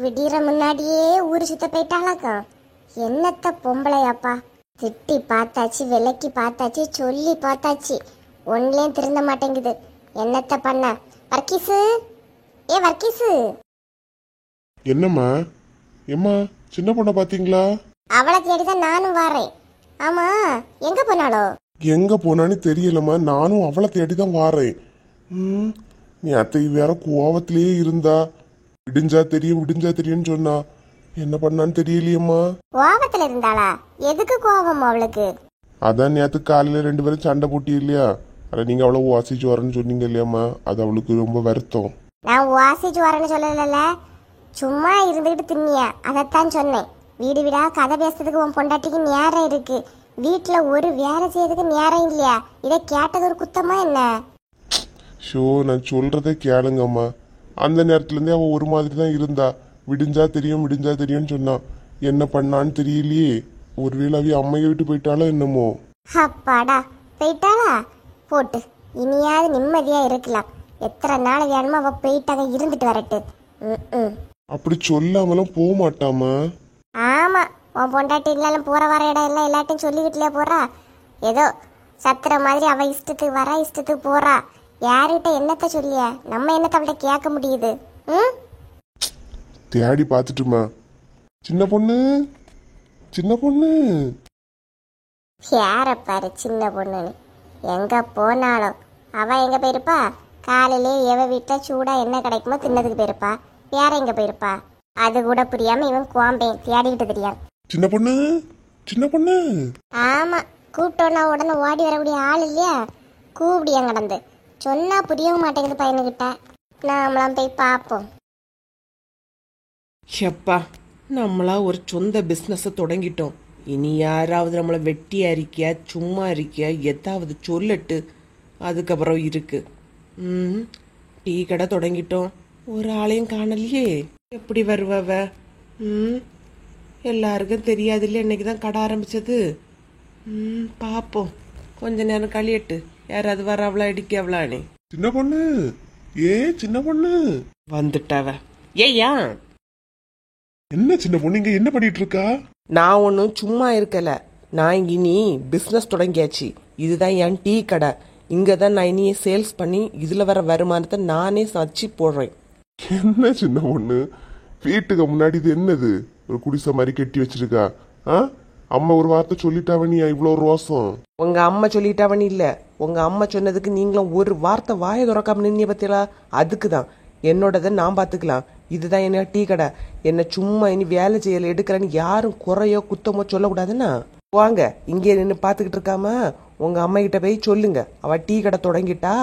விடிற முன்னாடியே ஊரு சுத்த போயிட்டாளாக்கா. என்னத்த பொம்பளையாப்பா, திட்டி பார்த்தாச்சு, விலைக்கு பார்த்தாச்சு, சொல்லி பார்த்தாச்சு, ஒன்லேயும் திருந்த மாட்டேங்குது. என்னத்த பண்ண? வர்க்கீஸு, ஏ வர்க்கீஸு. என்னம்மா? எம்மா, சின்ன பொண்ணை பாத்தீங்களா? அவளை தேடிதான் நானும் வாரேன். ஆமா, எங்க போனாலோ? எங்க போனான்னு தெரியலம்மா, நானும் அவளை தேடிதான் வாரேன். நீ அத்தை வேற கோவத்திலேயே இருந்தா. விடிஞ்சா தெரியும்னு சொன்னா. என்ன பண்ணான்னு தெரியலையம்மா. கோவத்துல இருந்தாளா? எதுக்கு கோவம் அவளுக்கு? அதான் நேத்து காலையில 2 பேரும் சண்டை போட்டி இல்லையா? அத நீங்க அவளை வாசிச்சு வரேன்னு சொன்னீங்க இல்லையாம்மா, அது அவளுக்கு ரொம்ப வருத்தம். நான் வாசிச்சு வரேன்னு சொல்லல, சும்மா இருந்துகிட்டு தின்னியா, அதைத்தான் சொன்னேன். வீடு வீடா கதை பேசுறதுக்கு உன் பொண்டாட்டிக்கு நேரம் இருக்கு, வீட்டுல ஒரு வேலை செய்யறதுக்கு நேரம் இல்லையா? இதை கேட்டது ஒரு குத்தமா என்ன? ஷோ, நான் சொல்றதே கேளுங்கம்மா. அந்த நேரத்துல இருந்தே அவ ஒரு மாதிரி தான் இருந்தா. விடிஞ்சா தெரியும்னு சொன்னான். என்ன பண்ணான்னு தெரியலையே. ஒருவேளை அவ அம்மையை விட்டு போயிட்டாலோ என்னமோ. அப்பாடா, போயிட்டாளா? போட்டு இனியாவது நிம்மதியா இருக்கலாம். எத்தனை நாள் வேணுமோ அவ போயிட்டாங்க, இருந்துட்டு வரட்டு. அப்படி சொல்லாமலாம் போக மாட்டாமா. ஆமா, உன் பொண்டாட்டி இல்லாலும் போற வர இடம் எல்லாம் எல்லாத்தையும் சொல்லிக்கிட்டுல போறா. ஏதோ சத்துற மாதிரி அவ இஷ்டத்துக்கு வரா, இஷ்டத்துக்கு போறா. யார்கிட்ட என்னத்த சொல்லிய நம்ம என்னத்த அவள்கிட்ட கேட்க முடியுது? தேடி பார்த்துட்டுமா. சின்ன பொண்ணு யார பாரு சின்ன பொண்ணுன்னு. எங்க போனாலும் அவ எங்க போயிருப்பா? காலையிலே எவ வீட்டுல சூடா என்ன கிடைக்குமோ தின்னதுக்கு போயிருப்பா. வேற எங்க போயிருப்பா? அது கூட புரியாம இவன் குவாம்பேன் தேடிக்கிட்டு தெரியாது. சின்ன பொண்ணு. ஆமா, கூப்பிட்டோன்னா உடனே ஓடி வரக்கூடிய ஆள் இல்லையா? கூப்பிடியா கடந்து சொன்னா புரியவும் மாட்டேங்குது பையனுக்கிட்ட. நாமளாம் போய் பார்ப்போம். எப்பா, நம்மளா ஒரு சொந்த பிஸ்னஸை தொடங்கிட்டோம். இனி யாராவது நம்மளை வெட்டியா இருக்கியா, சும்மா இருக்கியா, எதாவது சொல்லட்டு. அதுக்கப்புறம் இருக்கு. டீ கடை தொடங்கிட்டோம், ஒரு ஆளையும் காணலையே. எப்படி வருவவ? எல்லாருக்கும் தெரியாது இல்லையா இன்னைக்கு தான் கடை ஆரம்பிச்சது. பார்ப்போம், கொஞ்ச நேரம் கழியட்டு. யாராவது வர அவளா இடிக்க அவளானே. சின்ன பொண்ணு வந்துட்டாவ. ஏய்யா, என்ன சின்ன பொண்ணு இங்க என்ன பண்ணிட்டு இருக்கா? நான் ஒன்றும் சும்மா இருக்கல. நான் இனி பிஸ்னஸ் தொடங்கியாச்சு. இதுதான் என் டீ கடை. இங்கே தான் நான் இனி சேல்ஸ் பண்ணி இதில் வர வருமானத்தை நானே வச்சு போடுறேன். என்ன சின்ன பொண்ணு, வீட்டுக்கு முன்னாடி இது என்னது? ஒரு குடிசை மாதிரி கட்டி வச்சிருக்கா? அம்மா ஒரு வார்த்தை சொல்லிட்டாவ, நீ இவ்வளோ ரோசம்? உங்க அம்மா சொல்லிட்டாவனி இல்ல, உங்க அம்மா சொன்னதுக்கு நீங்களும் ஒரு வார்த்தை வாயை திறக்காம நின்னிய பத்தியா? அதுக்கு தான் என்னோடதை நான் பார்த்துக்கலாம். இதுதான் என்ன டீ கடை. என்ன சும்மா இனி வேலை செய்யல எடுக்கிறேன்னு யாரும் குறையோ குத்தமோ சொல்லக்கூடாதுன்னா வாங்க. இங்கே நின்று பார்த்துக்கிட்டு இருக்காம உங்க அம்மா கிட்ட போய் சொல்லுங்க, அவ டீ கடை தொடங்கிட்டா.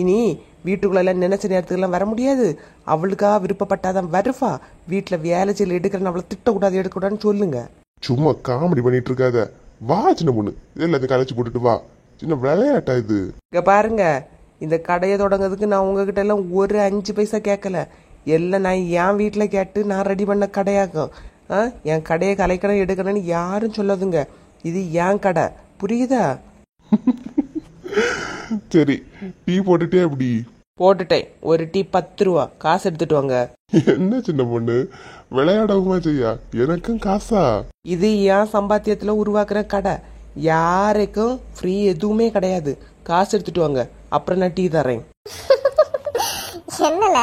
இனி வீட்டுக்குள்ளெல்லாம் நினைச்ச நேரத்துக்கெல்லாம் வர முடியாது. அவளுக்கா விருப்பப்பட்டாதான் வருவா. வீட்டில் வேலை செய்யல எடுக்கிறேன்னு அவளை திட்டக்கூடாது, எடுக்கக்கூடாதுன்னு சொல்லுங்க. சும்மா காமெடி பண்ணிட்டு இருக்காத. வா சின்ன பொண்ணு, இதெல்லாம் கலைச்சு போட்டுட்டு வா. சின்ன விளையாட்டா இது? இங்க பாருங்க, இந்த கடையை தொடங்கிறதுக்கு நான் உங்ககிட்ட எல்லாம் ஒரு 5 பைசா கேட்கல. எல்லாம் நான் என் வீட்டில் கேட்டு நான் ரெடி பண்ண கடையாகும். என் கடையை கலைக்கணும் எடுக்கணும்னு யாரும் சொல்லாதுங்க. இது என் கடை, புரியுதா? சரி, டீ போட்டுட்டே எப்படி? போட்டுட்டேன். ஒரு டீ 10 ரூபா. காசு எடுத்துட்டு வாங்க. என்ன சின்ன பொண்ணு, விளையாடவுமா செய்யா? எனக்கும் காசா? இது என் சம்பாத்தியத்துல உருவாக்குற கடை. யாருக்கும் ஃப்ரீ எதுவுமே கிடையாது. காசு எடுத்துட்டு வாங்க, அப்புறம் நான் டீ தரேன். என்னல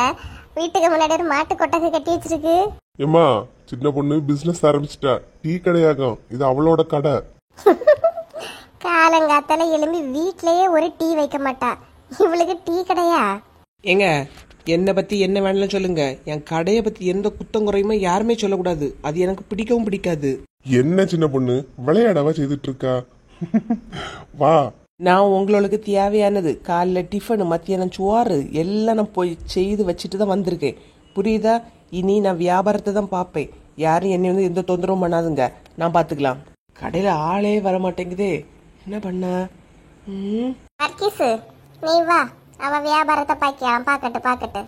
வீட்டுக்கு முன்னாடி ஒரு மாட்டு கொட்டகை கட்டி வச்சிருக்கு? ஏமா, சின்ன பொண்ணு பிசினஸ் ஆரம்பிச்சிட்டா. டீ கடையாகும், இது அவளோட கடை. காலங்காத்தால எழும்பி வீட்லயே ஒரு டீ வைக்க மாட்டா, இவளுக்கு டீ கடையா? ஏங்க, என்னை பத்தி என்ன வேணாலும் சொல்லுங்க. என் கடையை பத்தி எந்த குத்தம் குறையுமே யாருமே சொல்லக்கூடாது. அது எனக்கு பிடிக்கவும் பிடிக்காது. என்ன சின்ன பொண்ணு, விளையாடவா செய்துட்டு இருக்கா? வா. நான் உங்களுக்கு தேவையானது காலைல டிஃபனு, மத்தியானம் சோறு எல்லாம் நான் போய் செய்து வச்சுட்டு தான் வந்திருக்கேன், புரியுதா? இனி நான் வியாபாரத்தை தான் பார்ப்பேன். யாரும் என்னை வந்து எந்த தொந்தரவும் பண்ணாதுங்க, நான் பார்த்துக்கலாம். கடையில் ஆளே வர மாட்டேங்குதே, என்ன பண்ண? நீ வா, அவ வியாபாரத்தை பார்க்கலாம். பாக்கட்டு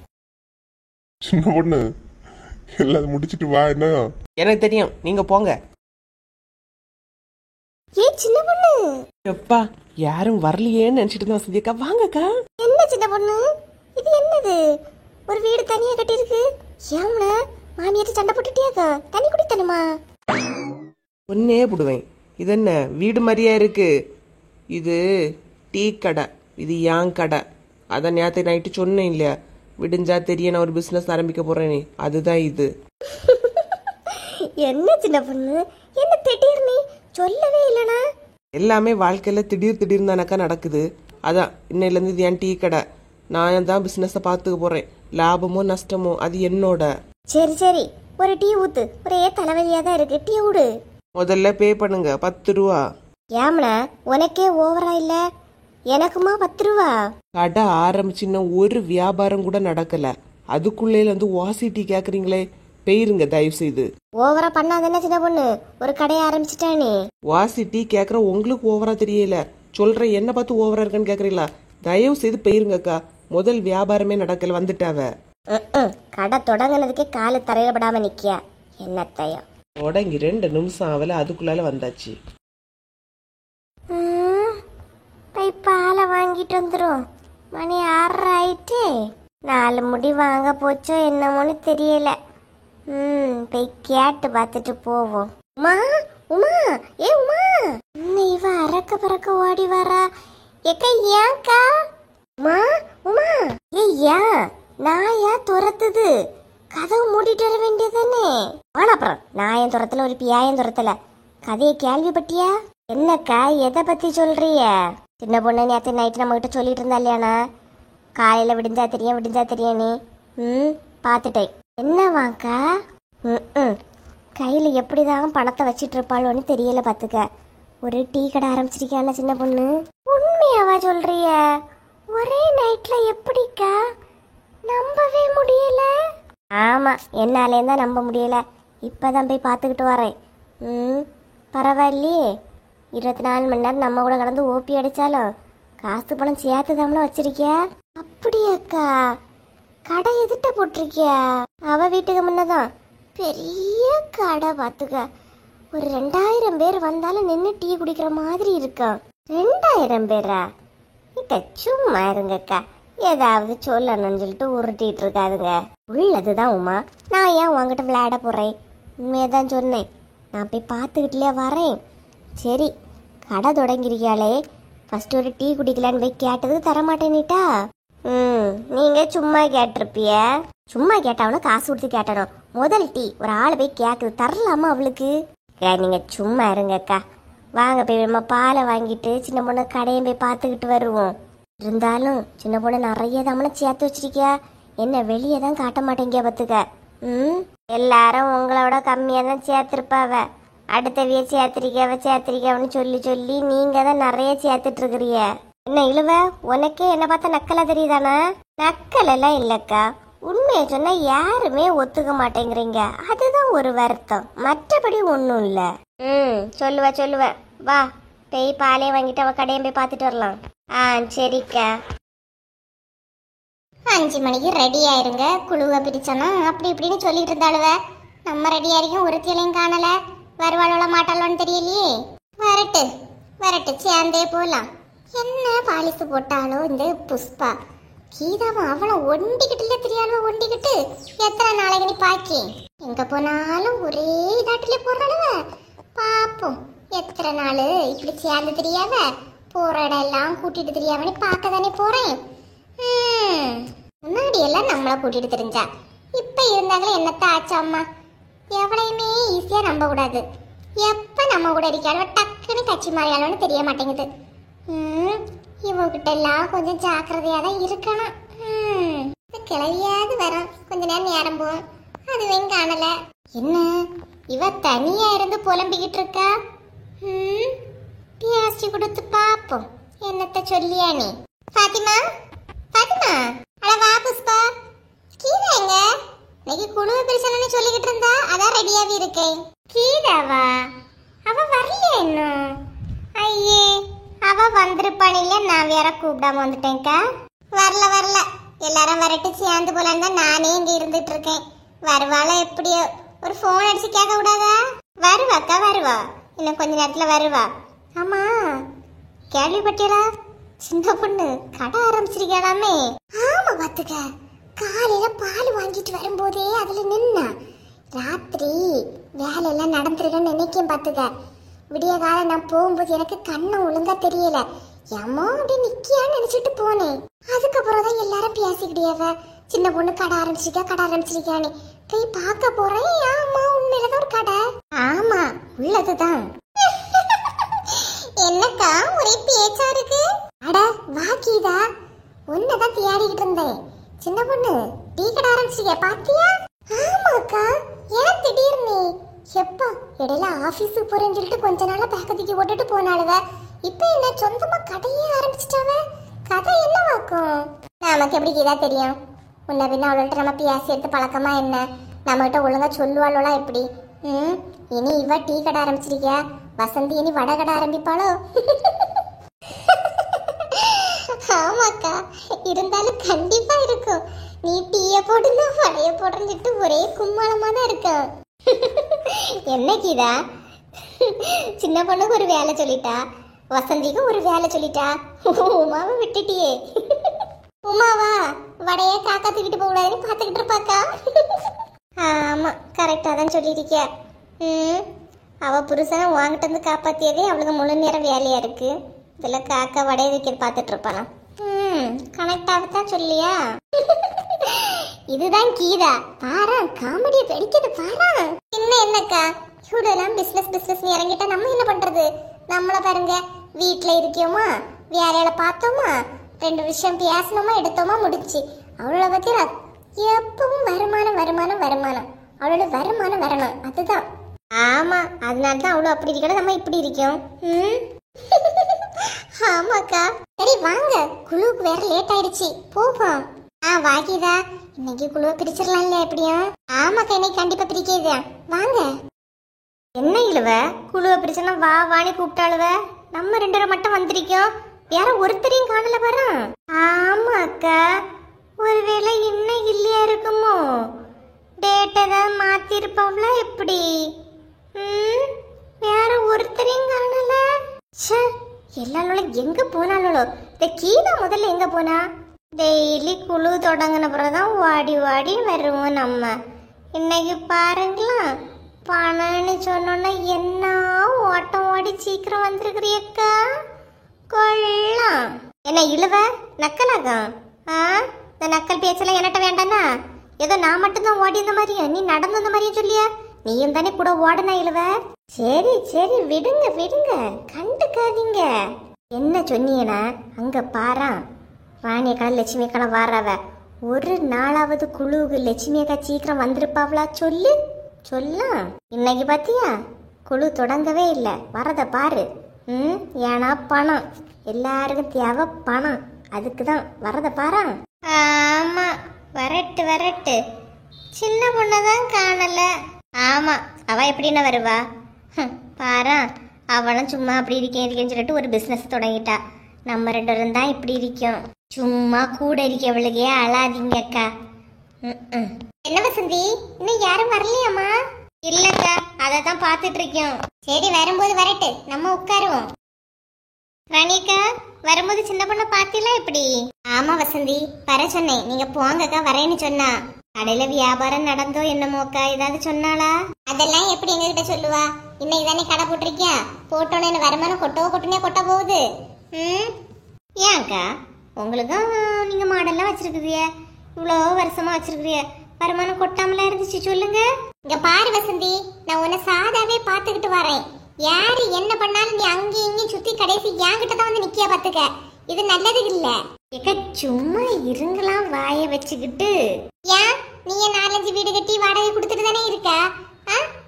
சின்ன பொண்ணு, எல்லாரும் முடிச்சிட்டு வா. என்ன? எனக்கு தெரியும், நீங்க போங்க. ஏ சின்ன பொண்ணு, எப்பா யாரும் வரலையேன்னு நினைச்சிட்டு தான் வசந்தியக்கா. வாங்கக்கா. என்ன சின்ன பொண்ணு, இது என்னது? ஒரு வீடு தனியா கட்டி இருக்கு. ஏம்ல மாமியார் சண்டை போட்டுட்டியாக்கா? தண்ணி குடித்தனுமா? ஒன்னே போடுவேன். இது என்ன வீடு மாதிரியா இருக்கு? இது டீ கடை, இது ஏன் கடை. அதான் நேற்று நைட்டு சொன்னேன் இல்லையா, விடிஞ்சா தெரிய நான் ஒரு பிஸ்னஸ் ஆரம்பிக்க போறேனே, அதுதான் இது. என்ன சின்ன பொண்ணு, என்ன திடீர்னு சொல்லவே இல்லனா? எல்லாமே வாழ்க்கையில திடீர் திடீர்னு தானக்கா நடக்குது. அதான் இன்னையிலேருந்து இது என் டீ கடை. நான் தான் பிஸ்னஸை பார்த்துக்க போறேன். லாபமோ நஷ்டமோ அது என்னோட. சரி சரி, ஒரு டீ ஊத்து. ஒரே தலைவலியா தான் இருக்கு, டீ ஊடு. முதல்ல பே பண்ணுங்க 10 ரூபா. ஏம்னா உனக்கே ஓவரா இல்ல? எனக்குமா 10 ரூபா? கடை ஆரம்பிச்சுன்னா ஒரு வியாபாரம் கூட நடக்கல, அதுக்குள்ளே வந்து வாசி டீ கேக்குறீங்களே, பெயிருங்க தயவு செய்து. ஓவரா பண்ணாதானே சின்ன பொண்ணு, ஒரு கடையை ஆரம்பிச்சிட்டானே. வாசி டீ கேக்குற உங்களுக்கு ஓவரா தெரியல, சொல்ற என்ன பார்த்து ஓவரா இருக்குன்னு கேக்குறீங்களா? தயவு செய்து பெயிருங்கக்கா, முதல் வியாபாரமே நடக்கல வந்துட்டாவ. கடை தொடங்கினதுக்கே காலு தரையில படாம நிக்கியா, என்னத்தையும் தொடங்கி 2 நிமிஷம் ஆகல, அதுக்குள்ளால வந்தாச்சு. போய் பாலை வாங்கிட்டு வந்துடும். மணி 6 ஆயிட்டு. 4 முடி வாங்க போச்சோ என்னமோன்னு தெரியல. போய் கேட்டு பார்த்துட்டு போவோம். உமா உமா, ஏ உமா, இன்னும் இவ அரக்க பறக்க ஓடி வரா. ஏக்கா ஏன்க்கா? உமா உமா, ஏ ஏன் நாயா துரத்துது? கதவு மூடிட்டு வர வேண்டியதானே? ஆனா அப்புறம் நாயன் துரத்துல ஒரு பியாயன் துரத்துல. கதையை கேள்விப்பட்டியா? என்னக்கா எதை பத்தி சொல்றிய? சின்ன பொண்ணு நேற்று நைட்டு நம்ம கிட்ட சொல்லிட்டு இருந்தா இல்லையானா, காலையில விடிஞ்சா தெரியும் விடிஞ்சா தெரியும் நீ. பார்த்துட்டேன். என்னவாக்கா? கையில எப்படிதான் பணத்தை வச்சிட்டு இருப்பாளோன்னு தெரியல பாத்துக்க. ஒரு டீ கடை ஆரம்பிச்சிருக்கான சின்ன பொண்ணு. உண்மையாவா சொல்றிய? ஒரே நைட்ல எப்படிக்கா? நம்பவே முடியல. ஆமா, என்னாலேயும் தான் நம்ப முடியல. இப்பதான் போய் பார்த்துக்கிட்டு வரேன். பரவாயில்லையே, 24 மணி நேரம் நம்ம கூட கடந்து ஓப்பி அடிச்சாலும் காசு பணம் சேர்த்து தாமலாம் வச்சிருக்கியா? அப்படியாக்கா? கடை எதிட்ட போட்டிருக்கியா? அவ வீட்டுக்கு முன்னதான் பெரிய கடை பார்த்துக்க. ஒரு 2000 பேர் வந்தாலும் நின்று டீ குடிக்கிற மாதிரி இருக்கும். 2000 பேரா? இட்ட சும்மா இருங்கக்கா, ஏதாவது சொல்லணும்னு சொல்லிட்டு உருட்டிட்டு இருக்காதுங்க. உள்ளதுதான் உமா, நான் ஏன் உங்ககிட்ட விளையாட போறேன்? உண்மையதான் சொன்னேன். நான் போய் பார்த்துக்கிட்டுலே வரேன். சரி, கடை தொடங்கிருக்கியாலே, ஃபர்ஸ்ட் ஒரு டீ குடிக்கலான்னு போய் கேட்டது தரமாட்டேனிட்டா. நீங்க சும்மா கேட்டிருப்பிய. சும்மா கேட்டாவனும் காசு கொடுத்து கேட்டனும். முதல் டீ ஒரு ஆள் போய் கேக்குது, தரலாமா அவளுக்கு? நீங்க சும்மா இருங்கக்கா, வாங்க போய் நம்ம பாலை வாங்கிட்டு சின்ன பொண்ணு கடையும் போய் பார்த்துக்கிட்டு வருவோம். இருந்தாலும் சின்ன பொண்ணு நிறைய தாமனை சேர்த்து வச்சிருக்கியா, என்ன வெளியே தான் காட்ட மாட்டேங்க பத்துக்க. எல்லாரும் உங்களோட கம்மியா தான் சேர்த்திருப்பாவ. அடுத்தவிய சேர்த்திருக்கவன்னு சொல்லி சொல்லி நீங்க தான் நிறைய சேர்த்துட்டு இருக்கிறிய. என்ன இழுவ, உனக்கே என்ன பார்த்தா நக்கலா தெரியுதானா? நக்கல் எல்லாம் இல்லக்கா, உண்மையை சொன்னா யாருமே ஒத்துக்க மாட்டேங்கிறீங்க, அதுதான் ஒரு வருத்தம், மற்றபடி ஒன்றும் இல்ல. சொல்லுவ வா, போய் பாலே வாங்கிட்டு அவ கடையும் போய் பார்த்துட்டு வரலாம். சரிக்கா. 5 மணிக்கு ரெடி ஆயிருங்க, குழுவை பிரிச்சோன்னா அப்படி இப்படின்னு சொல்லிட்டு இருந்தாளுவ. நம்ம ரெடி ஆயிருக்கும், ஒருத்தியலையும் காணல. வருவாளோட மாட்டாளோன்னு தெரியலையே. வரட்டு சேர்ந்தே போலாம். என்ன பாலிசு போட்டாலோ இந்த புஷ்பா. கீதாவும் அவளை ஒண்டிக்கிட்டுல தெரியாளோ, ஒண்டிக்கிட்டு எத்தனை நாளைக்கு நீ பாக்கி எங்க போனாலும் ஒரே இதாட்டிலே போடுறவ. பாப்போம் எத்தனை நாள் இப்படி சேர்ந்து தெரியாவ. போற இடம் எல்லாம் கூட்டிட்டு தெரியாம நீ பார்க்க தானே போறேன். முன்னாடி எல்லாம் நம்மளை கூட்டிட்டு தெரிஞ்சா, இப்ப இருந்தாங்களே என்னத்த ஆச்சா அம்மா. எவளையுமே ஈஸியா நம்ப கூடாது. எப்ப நம்ம கூட இருக்காளோ டக்குன்னு கட்சி மாறியாளோன்னு தெரிய மாட்டேங்குது. இவங்கிட்ட எல்லாம் கொஞ்சம் ஜாக்கிரதையா தான் இருக்கணும். கிளவியாவது வரும், கொஞ்ச நேரம் போகும், அதுவும் காணல. என்ன இவ தனியா இருந்து புலம்பிக்கிட்டு இருக்கா? பேசி கொடுத்து பாப்போம் என்னத்த சொல்லியா நீ. பாத்திமா அட வா புஷ்பா. கீதா எங்க? இன்னைக்கு குழுவை பிரிச்சனு சொல்லிக்கிட்டு இருந்தா, அதான் ரெடியாவே இருக்கேன். கீதாவா? அவ வரலையா இன்னும்? ஐயே, அவ வந்திருப்பானில்ல, நான் வேற கூப்பிடாம வந்துட்டேன்க்கா. வரல எல்லாரும் வரட்டு சேர்ந்து போலான்னு தான் நானே இங்க இருந்துட்டு இருக்கேன். வருவாளா எப்படியோ, ஒரு போன் அடிச்சு கேட்க கூடாதா? வருவாக்கா, வருவா, இன்னும் கொஞ்ச நேரத்துல வருவா. ஆமா, கேள்விப்பட்டியலா, சின்ன பொண்ணு கடை ஆரம்பிச்சிருக்காளாமே. ஆமா பாத்துக்க, காலையில பால் வாங்கிட்டு வரும்போதே அதுல நின்னா ராத்திரி வேலையெல்லாம் நடந்துருக்குன்னு நினைக்கும் பார்த்துக்க. விடிய காலம் நான் போகும்போது எனக்கு கண்ணு ஒழுங்கா தெரியல. ஏமா அப்படி நிக்கியான்னு நினைச்சிட்டு போனேன். அதுக்கப்புறம் தான் எல்லாரும் பேசிக்கிட்டே சின்ன பொண்ணு கடை ஆரம்பிச்சிருக்கான்னு போய் பார்க்க போறேன். ஆமா உண்மையிலதான் ஒரு கடை. ஆமா உள்ளதுதான். என்னக்கா ஒரே பேச்சா இருக்கு? அட வாக்கிதா உன்னதான் தேடிக்கிட்டு இருந்தேன். சின்ன பொண்ணு டீ கடை ஆரம்பிச்சிருக்க பாத்தியா? ஆமாக்கா ஏன் திடீர்னு? எப்பா இடையில ஆபீஸுக்கு போறேன்னு சொல்லிட்டு கொஞ்ச நாளா பேக்க தூக்கி போட்டுட்டு போனாளுவ. இப்ப என்ன சொந்தமா கடையே ஆரம்பிச்சிட்டாவ. கதை என்ன வாக்கும்? நமக்கு எப்படி இதா தெரியும்? முன்ன பின்ன அவள்கிட்ட நம்ம பேசி எடுத்து பழக்கமா என்ன? நம்மகிட்ட ஒழுங்கா சொல்லுவாளோலா எப்படி? இனி இவ டீ கடை ஆரம்பிச்சிருக்கியா, வசந்தி இனி வடை கடை ஆரம்பிப்பாளோ? ஆமாக்கா இருந்தாலும் கண்டிப்பா இருக்கும். நீ டீய போடுங்க வடைய போடுறேன்னு ஒரே கும்மாளமா தான் இருக்கும். என்ன கீதா சின்ன பொண்ணுக்கு ஒரு வேலை சொல்லிட்டா, வசந்திக்கு ஒரு வேலை சொல்லிட்டா, உமாவை விட்டுட்டியே. உமாவா வடைய காக்கா தூக்கிட்டு போக கூடாதுன்னு பாத்துக்கிட்டு இருப்பாக்கா. ஆமா கரெக்டா தான் சொல்லியிருக்கிய. அவ புருஷனை வாங்கிட்டு வந்து காப்பாத்தியதே அவளுக்கு முழு நேரம் வேலையா இருக்கு. இதுல காக்கா வடைய வைக்கிறது பாத்துட்டு இருப்பானா? கனெக்டாகத்தான் சொல்லியா? இதுதான் கீதா பாரா, காமெடியை படிக்கிறது பாரா. என்னக்கா இவ்வளோலாம் பிசினஸ் இறங்கிட்டா நம்ம என்ன பண்றது? நம்மள பாருங்க, வீட்டுல இருக்கோமா, வேலையில பார்த்தோமா, 2 விஷயம் பேசணுமா, எடுத்தோமா, முடிச்சு. அவளை பத்தி எப்பவும் வருமானம் அவளோட வருமானம் வரணும், அதுதான். ஆமா அதனாலதான் அவ்வளோ அப்படி இருக்கணும், நம்ம இப்படி இருக்கோம். ஆமாக்கா சரி வாங்க, குழுவுக்கு வேற லேட் ஆயிடுச்சு, போவோம். வாகிதா இன்னைக்கு குழுவை பிரிச்சிடலாம் இல்ல எப்படியும்? ஆமாக்கா இன்னைக்கு கண்டிப்பா பிரிக்கிறதா, வாங்க. என்ன இழுவ குழுவை பிரிச்சனா வா வாணி கூப்பிட்டாளுவ, நம்ம 2 பேரும் மட்டும் வந்திருக்கோம், வேற ஒருத்தரையும் காணல பாரு. ஆமாக்கா ஒருவேளை இன்னும் இல்லையா இருக்குமோ, டேட் ஏதாவது மாத்திருப்பாங்களா எப்படி? வேற ஒருத்தரையும் காணல. எல்லாரும் எங்க போனாலும் இந்த கீதா முதல்ல எங்க போனா? டெய்லி குழு தொடங்கின பிறகுதான் வாடி வருவோம் நம்ம. இன்னைக்கு பாருங்களா, பணம்னு சொன்னோன்னா என்ன ஓட்டம் ஓடி சீக்கிரம் வந்திருக்கிறியக்கா. கொள்ளலாம் என்ன இழுவ நக்கலாக்கா? இந்த நக்கல் பேச்செல்லாம் என்கிட்ட வேண்டானா? ஏதோ நான் மட்டும்தான் ஓடி இந்த மாதிரியும் நீ நடந்து வந்த மாதிரியும் சொல்லியா? நீயும் தானே கூட ஓடனா இழுவ. சரி விடுங்க கண்டுக்காதீங்க. என்ன சொன்னீங்கன்னா அங்க பாரா, ராணியக்கா லட்சுமி அக்கா வாராவ. ஒரு நாளாவது குழுவுக்கு லட்சுமி அக்கா சீக்கிரம் வந்திருப்பாவளா? சொல்லலாம். இன்னைக்கு பாத்தியா குழு தொடங்கவே இல்லை, வரத பாரு. ஏன்னா பணம் எல்லாருக்கும் தேவை, பணம், அதுக்குதான் வரத பாரா. ஆமா வரட்டு சின்ன பொண்ணதான் காணல. ஆமா அவ எப்படின்னா வருவா? பாரா அவளும் சும்மா அப்படி இருக்கேன்னு சொல்லிட்டு ஒரு பிசினஸ் தொடங்கிட்டா. நம்ம 2 பேரும் தான் இப்படி இருக்கோம். சும்மா கூட இருக்கவளுக்கே அழாதீங்க அக்கா. என்ன வசந்தி இன்னும் யாரும் வரலையாமா? இல்லக்கா அதை தான் பார்த்துட்டு இருக்கோம். சரி வரும்போது வரட்டு, நம்ம உட்காருவோம். ராணிக்கா வரும்போது சின்ன பொண்ணை பார்த்தீங்களா எப்படி? ஆமா வசந்தி வர சொன்னேன், நீங்க போங்கக்கா வரேன்னு சொன்னா. கடையில வியாபாரம் நடந்தோ என்னமோக்கா, ஏதாவது சொன்னாளா? அதெல்லாம் எப்படி எங்ககிட்ட சொல்லுவா? இன்னைக்கு தானே கடை போட்டிருக்கியா, போட்டோன்னு வருமானம் கொட்ட போகுது. ஏன்க்கா உங்களுக்கும் நீங்க மாடெல்லாம் வச்சிருக்குறிய, இவ்வளோ வருஷமா வச்சிருக்கிறிய, வருமானம் கொட்டாமலாம் இருந்துச்சு சொல்லுங்க. இங்க பாரு வசந்தி, நான் உன்னை சாதாவே பாத்துக்கிட்டு வரேன். யாரு என்ன பண்ணாலும் நீ அங்கேயும் இங்கேயும் சுத்தி கடைசி என்கிட்ட தான் வந்து நிக்கிய பாத்துக்க. இது நல்லது இல்ல. சும்மா இருங்கலாம் வாய வச்சுக்கிட்டு. ஏன் நீ 4-5 வீடு கட்டி வாடகை கொடுத்துட்டு தானே இருக்க?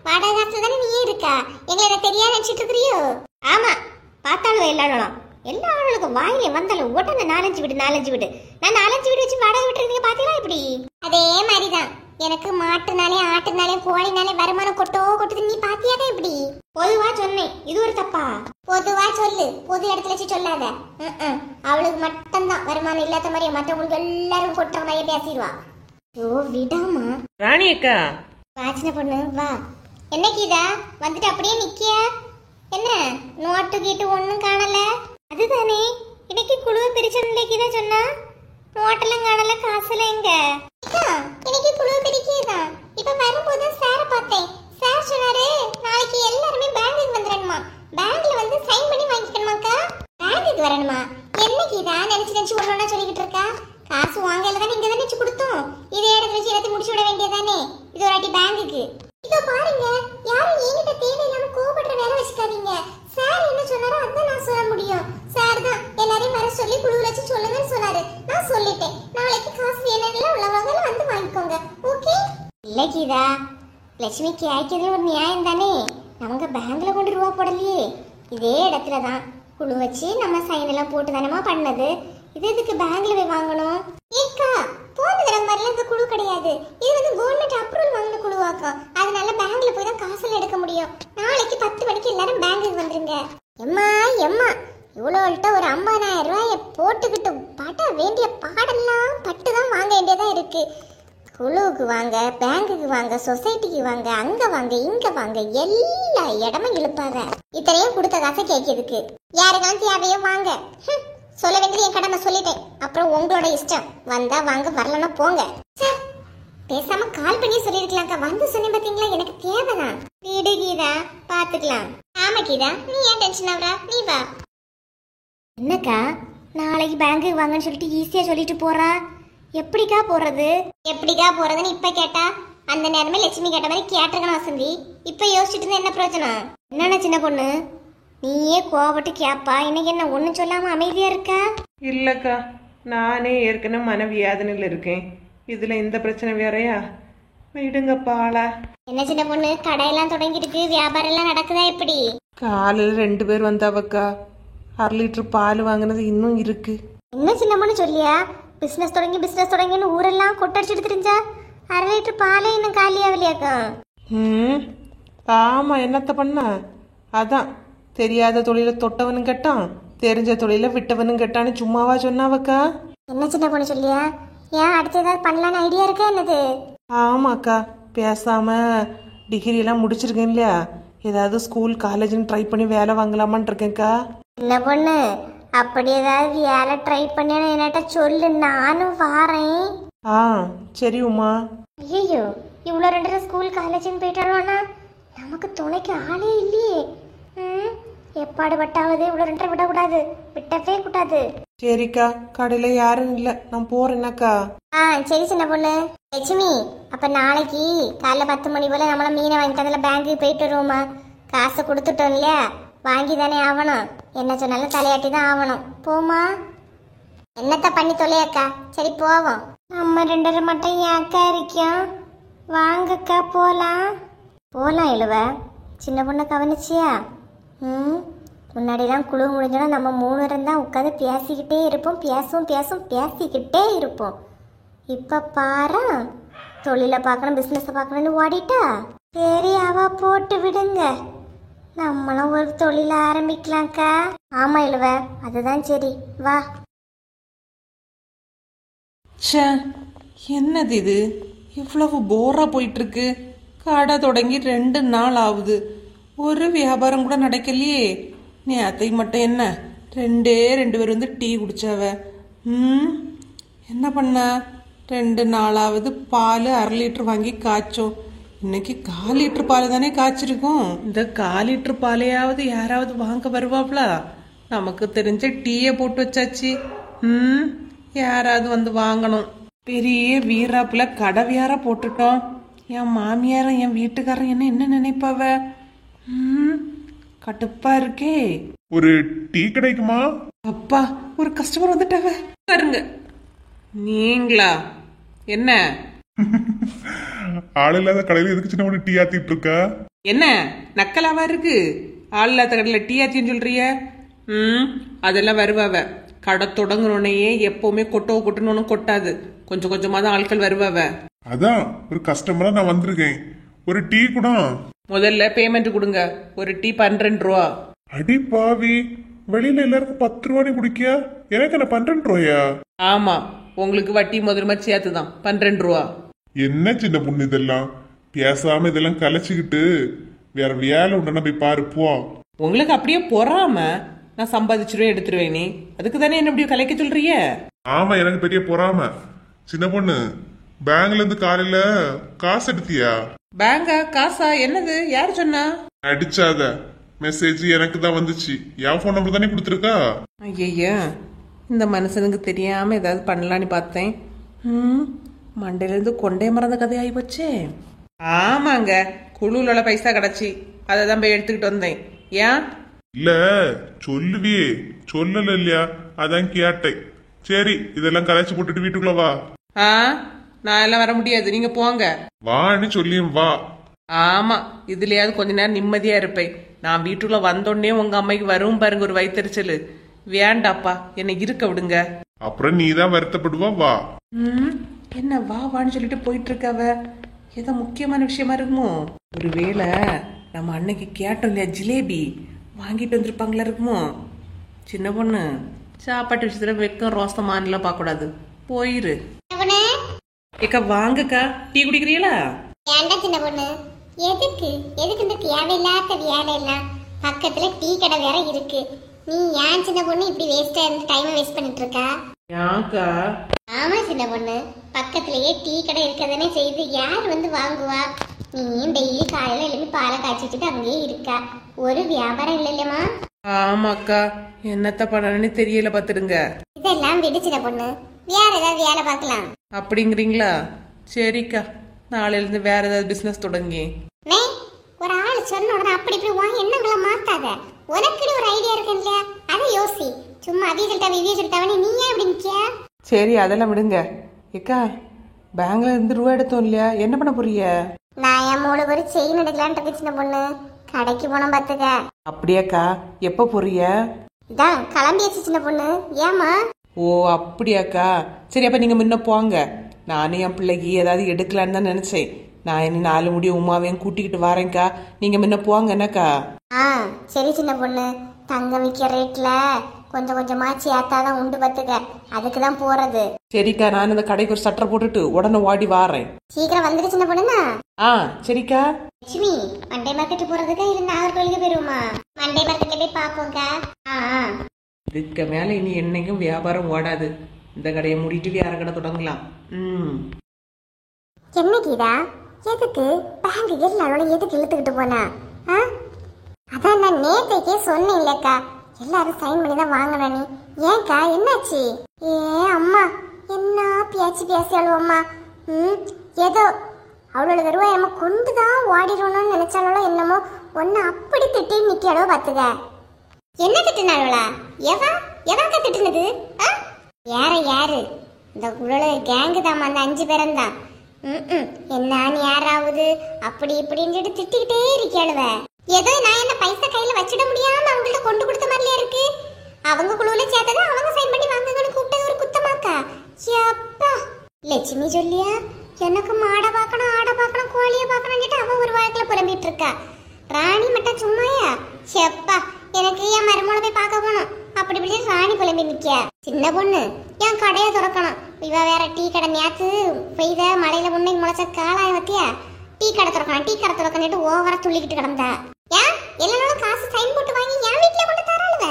வாடகை காசுல தானே நீ இருக்கா? எங்களை தெரியாத நினைச்சிட்டு இருக்கிறியோ? ஆமா பார்த்தாலும் எல்லாரும் வாயிலே வந்தாலும் உடனே 4-5 வீடு நான் 4-5 வீடு வச்சு வாடகை விட்டுருக்கீங்க பாத்தீங்களா எப்படி? அதே மாதிரிதான் எனக்கு மாட்டுனாலே ஆட்டுனாலே கோழினாலே வருமானம் கொட்டுது, நீ பாத்தியாதே எப்படி? பொதுவா சொன்னேன், இது ஒரு தப்பா? பொதுவா சொல்லு, பொது இடத்துல வச்சு சொல்லாத. அவளுக்கு மட்டும்தான் வருமானம் இல்லாத மாதிரி, மற்றவங்களுக்கு எல்லாரும் கொட்டுற மாதிரி பேசிடுவா. ஓ விடாமா. ராணி அக்கா வாச்சின பொண்ணு வா. என்ன கீதா வந்துட்டு அப்படியே நிக்கிய? என்ன நோட்டு கீட்டு ஒன்னும் காணல? அதுதானே இன்னைக்கு குழுவை பிரிச்சதுல கீதா சொன்னா. நோட்டெல்லாம் காணல, காசுல எங்க? இன்னைக்கு குழுவை பிரிக்கதான். இப்ப இப்ப வரும்போது சார பார்த்தேன். சார் சொன்னாரு நாளைக்கு எல்லாருமே பேங்குக்கு வந்துடணுமா, பேங்க்ல வந்து சைன் பண்ணி வாங்கிக்கணுமாக்கா. பேங்குக்கு வரணுமா? என்னைக்கு இதான் நினைச்சு ஒண்ணு ஒண்ணா சொல்லிக்கிட்டு இருக்கா? காசு வாங்கல தானே இங்க தானே வச்சு கொடுத்தோம். இதே இடத்துல வச்சு எல்லாத்தையும் முடிச்சு விட வேண்டியதானே. இது ஒரு வாட்டி பேங்குக்கு. இதோ பாருங்க, யாரும் என்கிட்ட தேவையில்லாம கோபப்படுற வேலை வச்சுக்காதீங்க. சார் என்ன சொன்னாரோ அதான் நான் சொல்ல முடியும். சார் தான் எல்லாரையும் வர சொல்லி குழு வச்சு சொல்லுங்கன்னு சொன்னாரு. நான் சொல்லிட்டேன். நாளைக்கு காசு வேணும்ல உள்ளவங்க வந்து வாங்கிக்கோங்க. ஓகே? இல்ல கீதா, லட்சுமி கேட்கறது ஒரு நியாயம் தானே. அவங்க பேங்க்ல கொண்டு ரூபா போடலையே, இதே இடத்துல தான் குழு வச்சு நம்ம சைன் எல்லாம் போட்டு தானமா பண்ணது. இது எதுக்கு பேங்க்ல போய் வாங்கணும்? ஏக்கா, போன தடவை மாதிரிலாம் இந்த குழு கிடையாது. இது வந்து கவர்மெண்ட் அப்ரூவல் வாங்கின குழுவாக்கும். அதனால பேங்க்ல போய் தான் காசுல எடுக்க முடியும். நாளைக்கு 10 மணிக்கு எல்லாரும் பேங்குக்கு வந்துருங்க. எம்மா எம்மா, இவ்வளோட்ட ஒரு 50,000 ரூபாயை போட்டுக்கிட்டு பட வேண்டிய பாடெல்லாம் பட்டு தான் வாங்க வேண்டியதா இருக்கு. குழுவுக்கு வாங்க, பேங்குக்கு வாங்க, சொசைட்டிக்கு வாங்க, அங்க வாங்க, இங்க வாங்க, எல்லா இடமும் இழுப்பாங்க. இத்தனையும் கொடுத்த காசை கேட்கிறதுக்கு யாருக்கான தேவையோ வாங்க. சொல்ல வேண்டியது என் கடமை, சொல்லிட்டேன். அப்புறம் உங்களோட இஷ்டம், வந்தா வாங்க, வரலன்னா போங்க. பேசாம கால் பண்ணி சொல்லிருக்கலாம்க்கா. வந்து சொன்னேன் பாத்தீங்களா, எனக்கு தேவைதான். வீடு கீதா, பாத்துக்கலாம். ஆமா கீதா, நீ ஏன் டென்ஷன் ஆகுறா? நீ வா. என்னக்கா, நாளைக்கு பேங்குக்கு வாங்கன்னு சொல்லிட்டு ஈஸியா சொல்லிட்டு போறா. எப்படிக்கா போறது? எப்படிக்கா போறதுன்னு இப்ப கேட்டா, அந்த நேரமே லட்சுமி கேட்ட மாதிரி கேட்டிருக்கணும் வசந்தி. இப்ப யோசிச்சுட்டு இருந்தா என்ன பிரயோஜனம்? என்னன்னா சின்ன பொண்ணு, நீயே கோவப்பட்டு கேப்பா, இன்னைக்கு என்ன ஒன்னும் சொல்லாம அமைதியா இருக்கா? இல்லக்கா, நானே ஏற்கனவே மனவியாதனையில் இருக்கேன். இதுல இந்த பிரச்சனை வேறையா? விடுங்கப்பா ஆளா. என்ன சின்ன பொண்ணு, கடையெல்லாம் தொடங்கிருக்கு, வியாபாரம் எல்லாம் நடக்குதா எப்படி? காலையில் 2 பேர் வந்தாவக்கா. 1/2 லிட்டர் பால் வாங்கினது இன்னும் இருக்கு. என்ன சின்ன பொண்ணு சொல்லியா? பிசினஸ் தொடங்கின்னு ஊரெல்லாம் கொட்டடிச்சுட்டு தெரிஞ்சா 1/2 லிட்டர் பாலே இன்னும் காலியாகலையாக்கா? ஆமா, என்னத்த பண்ண? அதான் தெரியாத தொழில தொட்டவனும் கேட்டான், தெரிஞ்ச தொழில விட்டவனும் கேட்டான்னு சும்மாவா சொன்னாவக்கா? என்ன சின்ன பொண்ணு சொல்லியா? ஏன் அடுத்து ஏதாவது பண்ணலான்னு ஐடியா இருக்கா என்னது? ஆமாக்கா, பேசாம டிகிரி எல்லாம் முடிச்சிருக்கேன் இல்லையா, ஏதாவது ஸ்கூல் காலேஜ்னு ட்ரை பண்ணி வேலை வாங்கலாமான் இருக்கேன்க்கா. என்ன பொண்ணு, அப்படி ஏதாவது வேலை ட்ரை பண்ண என்கிட்ட சொல்லு, நானும் வாரேன். சரி உமா. ஐயோ, இவ்வளோ 2 ஸ்கூல் காலேஜ்னு போயிட்டாரோன்னா நமக்கு துணைக்கு ஆளே இல்லையே. எப்பாடு இவ்வளோ 2 விடக்கூடாது, விட்டவே கூடாது. சரிக்கா, கடையில யாரும் இல்ல, நான் போறேன்னாக்கா. சரி சின்ன பொண்ணு. லட்சுமி, அப்ப நாளைக்கு காலைல 10 மணி போல நம்மள மீனை வாங்கிட்டு அதில் பேங்குக்கு போயிட்டு வருவோமா? காசை கொடுத்துட்டோம் இல்லையா, வாங்கி தானே ஆகணும். என்ன சொன்னாலும் தலையாட்டி தான் ஆகணும். போமா? என்னத்த பண்ணி தொலையாக்கா. சரி போவோம். நம்ம 2 பேரும் மட்டும் ஏன் அக்கா இருக்கோம்? வாங்கக்கா போலாம். போலாம் இழுவ. சின்ன பொண்ணு கவனிச்சியா? முன்னாடிலாம் குழு முடிஞ்சோன்னா நம்ம 3 பேரும் தான் உட்காந்து பேசிக்கிட்டே இருப்போம். பேசிக்கிட்டே இருப்போம். இப்போ பாரு, தொழிலை பார்க்கணும், பிஸ்னஸை பார்க்கணும்னு ஓடிட்டா. சரி, அவ போட்டு விடுங்க, நம்மளும் ஒரு தொழிலை ஆரம்பிக்கலாம்க்கா. ஆமா இழுவ, அதுதான் சரி. வா. என்னது இது, இவ்வளவு போரா போயிட்டு இருக்கு. கடை தொடங்கி 2 நாள் ஆகுது, ஒரு வியாபாரம் கூட நடக்கலையே. நேத்தை மட்டும் என்ன 2 பேர் வந்து டீ குடிச்சாவ. என்ன பண்ண, 2 நாளாவது பால் 1/2 லிட்டர் வாங்கி காய்ச்சோம். இன்னைக்கு 1/4 லிட்டர் பால் தானே காய்ச்சிருக்கோம். இந்த 1/4 லிட்டர் பாலையாவது யாராவது வாங்க வருவாப்ல? நமக்கு தெரிஞ்ச டீயை போட்டு வச்சாச்சு. யாராவது வந்து வாங்கணும். பெரிய வீராப்புல கடை வேற போட்டுட்டோம். என் மாமியாரும் என் வீட்டுக்காரன் என்ன நினைப்பாவ? கடுப்பா இருக்கே. ஒரு டீ கிடைக்குமா? அப்பா, ஒரு கஸ்டமர் வந்துட்டாவ பாருங்க. நீங்களா? என்ன ஆள் இல்லாத கடையில எதுக்கு சின்ன பொண்ணு டீ ஆத்திட்டு இருக்க? என்ன நக்கலாவா இருக்கு? ஆள் இல்லாத கடையில டீ ஆத்தின்னு சொல்றிய? அதெல்லாம் வருவாவ. கடை தொடங்குனோடனேயே எப்பவுமே கொட்டுன்னு ஒன்றும் கொட்டாது, கொஞ்சம் கொஞ்சமா தான் ஆட்கள் வருவாவ. அதான் ஒரு கஸ்டமரா நான் வந்திருக்கேன், ஒரு டீ கூட. முதல்ல பேமெண்ட் கொடுங்க. ஒரு டீ 12 ரூபா. அடி பாவி, வெளியில எல்லாருக்கும் 10 ரூபாய் குடிக்க, எனக்கு என்ன 12 ரூபாயா? ஆமா, உங்களுக்கு வட்டி முதல் மாதிரி சேர்த்துதான் 12 ரூபா. என்ன சின்ன பொண்ணு இதெல்லாம்? பேசாம இதெல்லாம் கலைச்சுக்கிட்டு வேற வேலை உண்டா போய் பாரு போ. உங்களுக்கு அப்படியே பொறாம நான் சம்பாதிச்சிருவேன் எடுத்துருவேன். நீ அதுக்கு தானே என்ன இப்படி கலைக்க சொல்றிய? ஆமா, எனக்கு பெரிய பொறாம. சின்ன பொண்ணு, பேங்க்ல இருந்து காலையில காசு எடுத்தியா? பேங்கா காசா? என்னது? யார் சொன்னா? அடிச்சாத. மெசேஜ் எனக்கு தான் வந்துச்சு. என் போன் நம்பர் தானே கொடுத்துருக்கா? ஐயா, இந்த மனுஷனுக்கு தெரியாம ஏதாவது பண்ணலான்னு பார்த்தேன். மண்டையிலேருந்து கொண்டே மறந்த கதை ஆகி போச்சே. ஆமாங்க, குழுல பைசா கிடைச்சி அதை தான் போய் எடுத்துக்கிட்டு வந்தேன். ஏன்? இல்ல சொல்லுவியே, சொல்லல இல்லையா, அதான் கேட்டேன். சரி, இதெல்லாம் கலைச்சு போட்டுட்டு வீட்டுக்குள்ள வா. நான் எல்லாம் வர முடியாது, நீங்க போங்க. வான்னு சொல்லியும் வா. ஆமா, இதுலயாவது கொஞ்ச நேரம் நிம்மதியா இருப்பேன். நான் வீட்டுக்குள்ள வந்தோடனே உங்க அம்மைக்கு வரும் பாருங்க ஒரு வயிற்றுச்சல். வேண்டாப்பா, என்னை இருக்க விடுங்க. அப்புறம் நீ தான் வருத்தப்படுவா. வா. என்ன வா வான்னு சொல்லிட்டு போயிட்டு இருக்காவ? ஏதோ முக்கியமான விஷயமா இருக்குமோ? ஒருவேளை நம்ம அன்னைக்கு கேட்டோம் இல்லையா, ஜிலேபி வாங்கிட்டு வந்திருப்பாங்களா இருக்குமோ? சின்ன பொண்ணு, சாப்பாட்டு விஷயத்துல வெக்கம் ரோசமானலாம் பார்க்க கூடாது. போயிரு. ஏக்கா வாங்கக்கா, டீ குடிக்கிறீங்களா? ஏண்டா சின்ன பொண்ணு, எதுக்கு எதுக்கு இந்த தேவையில்லாத வேலையெல்லாம்? பக்கத்துல டீ கடை வேற இருக்கு. நீ ஏன் சின்ன பொண்ணு இப்படி வேஸ்டா இருந்து டைமை வேஸ்ட் பண்ணிட்டு இருக்கா? யாக்கா? ஆமா சின்ன பொண்ணு, பக்கத்துலயே டீ கடை இருக்கதானே செய்து. யார் வந்து வாங்குவா? நீ டெய்லி காலையில எழுப்பி பாலை காய்ச்சி வச்சுட்டு அங்கேயே இருக்கா. ஒரு வியாபாரம் இல்லை இல்லையம்மா? ஆமாக்கா, என்னத்த பண்ணணும்னு தெரியல பாத்துடுங்க. இதெல்லாம் விடு சின்ன பொண்ணு, வேற ஏதாவது வேலை பார்க்கலாம். அப்படிங்கிறீங்களா? சரிக்கா, நாளையில இருந்து வேற ஏதாவது பிசினஸ் தொடங்கி. ஒரு ஆள் சொன்ன உடனே அப்படி இப்படி வாங்க எண்ணங்களை மாத்தாத. உனக்குன்னு ஒரு ஐடியா இருக்கு இல்லையா, அதை யோசி. சும்மா அவிய சொல்லிட்டாவே நீ ஏன் அப்படி நிக்க? சரி, அதெல்லாம் விடுங்க. ஏக்கா, பேங்க்ல இருந்து ரூபா எடுத்தோம் இல்லையா, என்ன பண்ண போறீங்க? நான் என் மூளுக்கு ஒரு செயின் எடுக்கலான்ட்டு இருக்கு சின்ன பொண்ணு. கடைக்கு போனோம் பாத்துக்க. அப்படியாக்கா, எப்ப போறீங்க? இதான் கிளம்பியாச்சு சின்ன பொண்ணு. ஏமா? ஓ அப்படியாக்கா, சரி அப்ப நீங்க முன்ன போங்க. நானும் என் பிள்ளைக்கு ஏதாவது எடுக்கலான்னு தான் நினைச்சேன். நான் இனி 4 முடிய உமாவையும் கூட்டிக்கிட்டு வரேன்க்கா. நீங்க முன்ன போங்க என்னக்கா? சரி சின்ன பொண்ணு, தங்கம் விற்கிற ரேட்ல கொஞ்சம் கொஞ்சமா சேர்த்தாதான் உண்டு பாத்துக்க. அதுக்குதான் போறது. சரிக்கா, நான் இந்த கடைக்கு ஒரு சட்டரை போட்டுட்டு உடனே ஓடி வாரேன். சீக்கிரம் வந்துட்டு சின்ன பொண்ணுண்ணா. சரிக்கா. லட்சுமி, மண்டே மார்க்கெட் போறதுக்கா இல்ல நாகர்கோயிலுக்கு போயிருவோமா? மண்டே மார்க்கெட்ல போய் பாப்போம்க்கா. இதுக்கு மேல இனி என்னைக்கும் வியாபாரம் ஓடாது. இந்த கடையை மூடிட்டு வேற கடை தொடங்கலாம். என்ன கீதா, எதுக்கு பேங்க் எல்லாரோட எதுக்கு இழுத்துக்கிட்டு போனா? அதான் நான் நேத்தைக்கே சொன்னேன் இல்லக்கா, எல்லாரும் சைன் பண்ணி தான் வாங்கின. நீ ஏன்க்கா, என்னாச்சு? அம்மா என்ன பேச்சு பேசியாளுவம்மா. ஏதோ அவளோட வருவா நம்ம கொண்டுதான் ஓடிடணும்னு நினைச்சாலோ என்னமோ, ஒன்னு அப்படி திட்டி நிக்காளோ பாத்துக்க. என்ன திட்டுனாளா? எவாக்கா திட்டுனது? யாரு? இந்த குழல கேங்கு தாமா, அந்த 5 பேரும் தான். என்னான்னு யாராவது அப்படி இப்படின்னு சொல்லிட்டு திட்டிக்கிட்டே இருக்காளுவ. ஏதோ நான் என்ன பைசா கையில வச்சிட முடியாம அவங்கள்ட்ட கொண்டு கொடுத்த மாதிரியே இருக்கு. அவங்க குழுவுல சேர்த்ததை அவங்க சைன் பண்ணி வாங்கன்னு கூப்பிட்டது ஒரு குத்தமாக்கா? எப்பா லட்சுமி சொல்லியா, எனக்கு மாடை பார்க்கணும் ஆடை பார்க்கணும் கோழியை பார்க்கணும்னுட்டு அவ ஒரு வாழ்க்கையில புலம்பிட்டு இருக்கா. ராணி மட்டும் சும்மாயா? செப்பா, எனக்கு என் மருமகளை போய் பார்க்க போனோம். அப்படி இப்படி ராணி புலம்பி நிக்க. சின்ன பொண்ணு, என் கடையை திறக்கணும். இவ வேற டீ கடை நேத்து பெய்த மழையில முன்னை முளைச்ச காலாய வத்தியா, டீ கடை திறக்கணும் ஓவரா துள்ளிக்கிட்டு கிடந்தா. ஏன் எல்லாரும் காசு சைன் போட்டு வாங்கி என் வீட்டுல கொண்டு தராளுவ?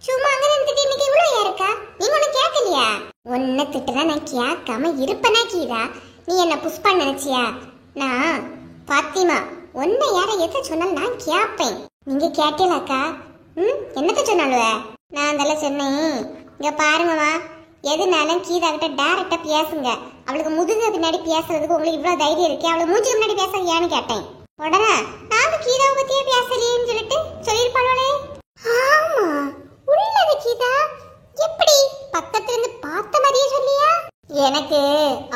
சும்மா அங்க நின்றுட்டு இன்னைக்கு இவ்வளவு யாருக்கா? நீங்க ஒண்ணு கேட்கலையா? ஒன்ன திட்டுனா நான் கேட்காம இருப்பனா கீதா? நீ என்ன புஷ்பா நினைச்சியா? நான் பாத்திமா, ஒன்ன யார எதை சொன்னாலும் நான் கேட்பேன். நீங்க கேட்டீங்களாக்கா? என்னத்த சொன்னாலுவ? நான் அதெல்லாம் சொன்னேன். இங்க பாருங்கம்மா, எதுனாலும் கீதா கிட்ட டைரக்டா பேசுங்க. அவளுக்கு முதுகு பின்னாடி பேசுறதுக்கு உங்களுக்கு இவ்வளவு தைரியம் இருக்கே, அவளுக்கு மூஞ்சுக்கு முன்னாடி பேச ஏன்னு கேட்டேன். உடனே நான் கீதாவை பத்தியே பேசலையேன்னு சொல்லிட்டு சொல்லிருப்பாளே. ஆமா, உள்ளது கீதா எப்படி பக்கத்துல இருந்து பார்த்த மாதிரியே சொல்லியா? எனக்கு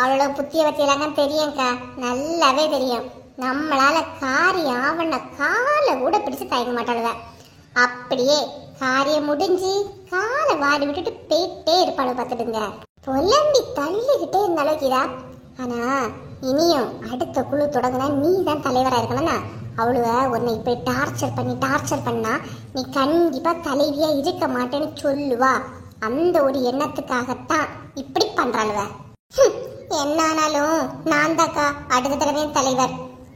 அவளோட புத்திய பத்தி எல்லாம் தெரியும்க்கா, நல்லாவே தெரியும். நம்மளால காரியம் அவன கால கூட பிடிச்சு தயங்க மாட்டாளுவ. அப்படியே காரியம் முடிஞ்சு காலை வாரி விட்டுட்டு போயிட்டே இருப்பாளு பார்த்துடுங்க. புலம்பி தள்ளிக்கிட்டே இருந்தாலும் கீதா. ஆனா இனியும் அடுத்த குழு தொடங்கினா நீ தான் தலைவரா இருக்கணும்னா, அவளுவ உன்னை இப்படி டார்ச்சர் பண்ணா நீ கண்டிப்பா தலைவியா இருக்க மாட்டேன்னு சொல்லுவா. அந்த ஒரு எண்ணத்துக்காகத்தான் இப்படி பண்றாளுவ. என்ன ஆனாலும் நான் தாக்கா அடுத்த தடவை தலைவர்.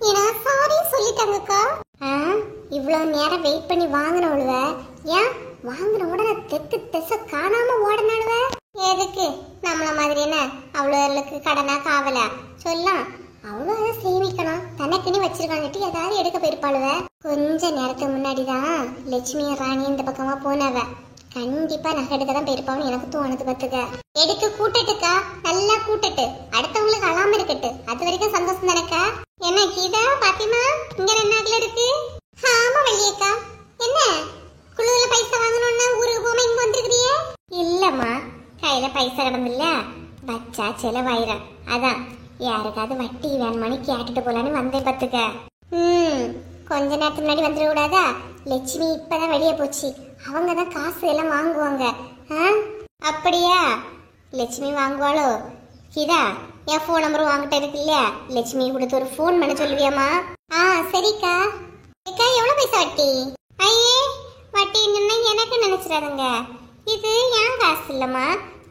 ஏன்னா சாரி சொல்லிட்டாங்கக்கா. இவ்வளவு நேரம் வெயிட் பண்ணி வாங்கினவளுவ ஏன் வாங்கின உடனே தெக்கு திசை காணாம ஓடனாளுவ? எதுக்கு நம்மள மாதிரி என்ன அவ்வளோக்கு கடனா காவலா சொல்லலாம். அவ்வளோ அதை சேமிக்கணும் தனக்குன்னு வச்சிருக்காங்கட்டு ஏதாவது எடுக்க போயிருப்பாளுவ. கொஞ்ச நேரத்துக்கு முன்னாடிதான் லட்சுமி ராணி இந்த பக்கமா போனவ. கண்டிப்பா நகை எடுக்க தான் போயிருப்பான்னு எனக்கு தோணுது. பத்துக்க எடுக்க கூட்டட்டுக்கா, நல்லா கூட்டட்டு, அடுத்தவங்களுக்கு அழாம இருக்கட்டு, அது வரைக்கும் சந்தோஷம் தானக்கா. என்ன கீதா பாத்திமா இங்க ரெண்டாக்குல இருக்கு? ஆமா வள்ளியக்கா. என்ன குழுல பைசா வாங்கணும்னா ஊருக்கு போமா இங்க வந்துருக்கிறியே? இல்லம்மா, கையில பைசா கிடந்தில்ல, வச்சா செலவாயிரம், அதான் யாருக்காவது வட்டி வேணுமானு கேட்டுட்டு போலான்னு வந்தேன் பத்துக்க. கொஞ்ச நேரத்துக்கு முன்னாடி வந்துட கூடாதா? லட்சுமி இப்பதான் வெளியே போச்சு, அவங்க தான் காசு எல்லாம் வாங்குவாங்க. அப்படியா? லட்சுமி வாங்குவாளோ? கீதா என் ஃபோன் நம்பர் வாங்கிட்ட இருக்கு இல்லையா, லட்சுமி கொடுத்து ஒரு ஃபோன் பண்ண சொல்லுவியாமா? சரிக்கா. அக்கா எவ்வளவு பைசா வட்டி? ஐயே வட்டி எனக்கு நினைச்சிடாதுங்க, இது என் காசு இல்லம்மா,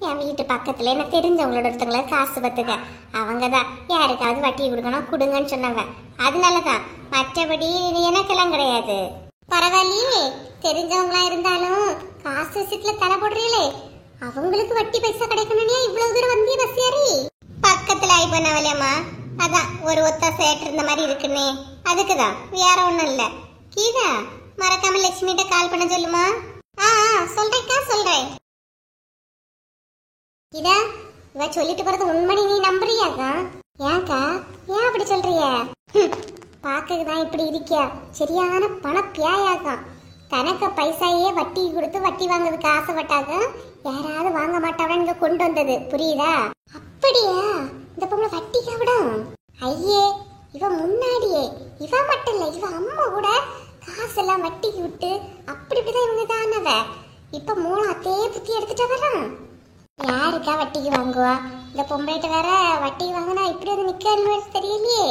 என் வீட்டு பக்கத்துல என்ன தெரிஞ்சவங்களோட ஒருத்தங்கள காசு பத்துக்க, அவங்கதான் யாருக்காவது வட்டி கொடுக்கணும் கொடுங்கன்னு சொன்னாங்க, அதனாலதான். மற்றபடி எனக்கெல்லாம் கிடையாது. பரவாயில்லையே, தெரிஞ்சவங்களா இருந்தாலும் காசு விஷயத்துல தலை போடுறீங்களே, அவங்களுக்கு வட்டி பைசா கிடைக்கணும்னே இவ்வளவு தூரம் வந்தியே பஸ் ஏறி. பக்கத்துல ஆகி பண்ணவலையம்மா, அதான் ஒரு ஒத்த சேட்டு இருந்த மாதிரி இருக்குன்னே, அதுக்குதான், வேற ஒண்ணும் இல்ல. கீதா மறக்காம லட்சுமிகிட்ட கால் பண்ண சொல்லுமா? சொல்றேன்க்கா சொல்றேன். கீதா இவ சொல்லிட்டு போறது உண்மை, நீ நம்புறியாக்கா? ஏன்க்கா ஏன் அப்படி சொல்றிய? பாக்கதான் இப்படி இருக்கியா, சரியான பண பியாயாக்கா. தனக்கு பைசாயே வட்டி கொடுத்து வட்டி வாங்குறதுக்கு ஆசைப்பட்டாங்க, யாராவது வாங்க மாட்டாங்க கொண்டு வந்தது, புரியுதா? அப்படியா? இந்த பொம்பளை வட்டிக்கா விடும்? ஐயே இவ முன்னாடியே, இவ மட்டும் இல்ல, இவ அம்மா கூட காசெல்லாம் வட்டிக்கு விட்டு அப்படி இப்படிதான் இவங்க தானவ. இப்ப மூணு அத்தையே புத்தி எடுத்துட்டு வரான். யாருக்கா வட்டிக்கு வாங்குவா? இந்த பொம்பளைட்ட வேற வட்டிக்கு வாங்கினா இப்படி வந்து நிக்க தெரியலையே.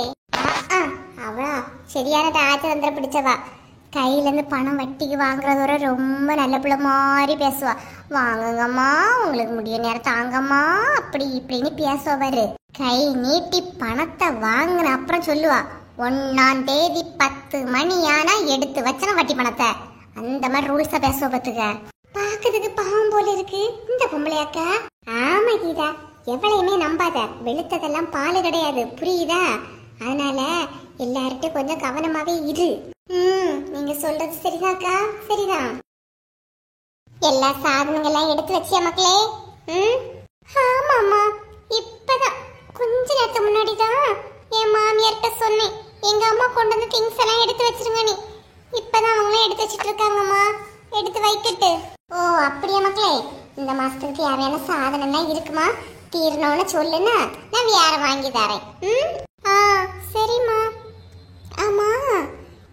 அவளா சரியான ராஜதந்திர பிடிச்சவா, கையில இருந்து பணம் வட்டிக்கு வாங்குறதோட ரொம்ப நல்ல பிள்ளை மாதிரி பேசுவா. வாங்குங்கம்மா, உங்களுக்கு முடிய நேரம் தாங்கம்மா, அப்படி இப்படின்னு பேசுவாரு. கை நீட்டி பணத்தை வாங்கின அப்புறம் சொல்லுவா, 1ஆம் தேதி 10 மணி ஆனா எடுத்து வச்சன வட்டி பணத்தை. அந்த மாதிரி ரூல்ஸா பேசுவ பத்துக்க. பாக்குறதுக்கு பாவம் போல இருக்கு இந்த பொம்பளையாக்கா. ஆமா கீதா, எவ்வளையுமே நம்பாத, வெளுத்ததெல்லாம் பாலு கிடையாது, புரியுதா? அதனால எல்லார்ட்டும் கொஞ்சம் கவனமாவே இரு. நீங்க சொல்றது சரிதாக்கா, சரிதான். எல்லா சாதனங்கள்லாம் எடுத்து வச்சியா மக்களே? ஆமாம்மா, இப்பதான் கொஞ்ச நேரத்துக்கு முன்னாடிதான் என் மாமியார்கிட்ட சொன்னேன், எங்க அம்மா கொண்டு வந்து திங்ஸ் எல்லாம் எடுத்து வச்சிருங்க நீ. இப்பதான் அவங்களும் எடுத்து வச்சிட்டு இருக்காங்கம்மா, எடுத்து வைக்கட்டு. ஓ அப்படியா மக்களே? இந்த மாசத்துக்கு தேவையான சாதனம்லாம் இருக்குமா? தீரணும்னு சொல்லுன்னா நான் வேற வாங்கி தரேன். சரிம்மா. ஆமா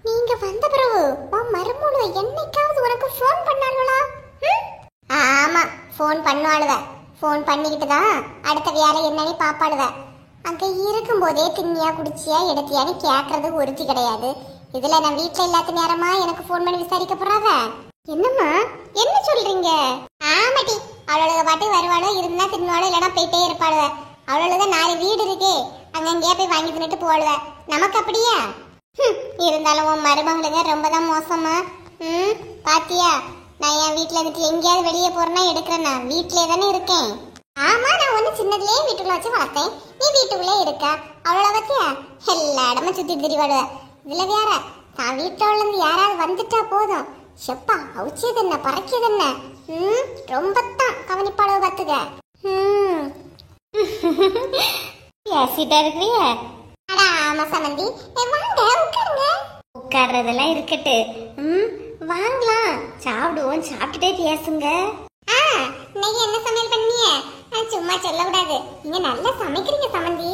நீங்க வந்த பிறகு உன் மருமோள என்னைக்காவது உனக்கு ஃபோன் பண்ணாளுவா? ஆமா ஃபோன் பண்ணுவாளுவ. ஃபோன் பண்ணிக்கிட்டு தான் அடுத்த வேலை என்னன்னு பாப்பாளுவ. அங்க இருக்கும்போதே தின்னியா குடிச்சியா எடுத்தியான்னு கேட்கறது ஒருத்தி கிடையாது. இதுல நான் வீட்டுல இல்லாத நேரமா எனக்கு ஃபோன் பண்ணி விசாரிக்க போறாவ. என்னம்மா என்ன சொல்றீங்க? ஆமாட்டி, அவளோட பாட்டு வருவாளோ, இருந்தா தின்னுவாளோ, இல்லைன்னா போயிட்டே இருப்பாளுவ. அவளோட 4 வீடு இருக்கே, அங்கங்கேயே போய் வாங்கி தின்னுட்டு போவாளுவ. நமக்கு அப்படியா? இருந்தாலும் உன் மருமகளுங்க ரொம்ப தான் மோசமா. பாத்தியா, நான் என் வீட்டுல இருந்துட்டு எங்கேயாவது வெளியே போறேன்னா எடுக்கிறேன்னா வீட்டிலே தானே இருக்கேன். ஆமா, நான் ஒண்ணு சின்னதுலயே வீட்டுக்குள்ள வச்சு வளர்த்தேன், நீ வீட்டுக்குள்ளே இருக்கா. அவளோட பத்தியா எல்லா இடமும் சுத்தி திரிவாடுவ. இதுல வேற தான் வீட்டோட இருந்து யாராவது வந்துட்டா போதும், செப்பா அவுச்சியது என்ன பறக்கியது என்ன, ரொம்பத்தான் கவனிப்பாளவு பாத்துக்க. பேசிட்டா இருக்கிறிய? அடா ஆமா சமந்தி, வாங்க உட்காருங்க. உட்கார்றதெல்லாம் இருக்கட்டு, வாங்கலாம், சாப்பிடுவோம், சாப்பிட்டுட்டே பேசுங்க. இன்னைக்கு என்ன சமையல் பண்ணிய? சும்மா சொல்லக்கூடாது, நீங்க நல்லா சமைக்கிறீங்க சமந்தி.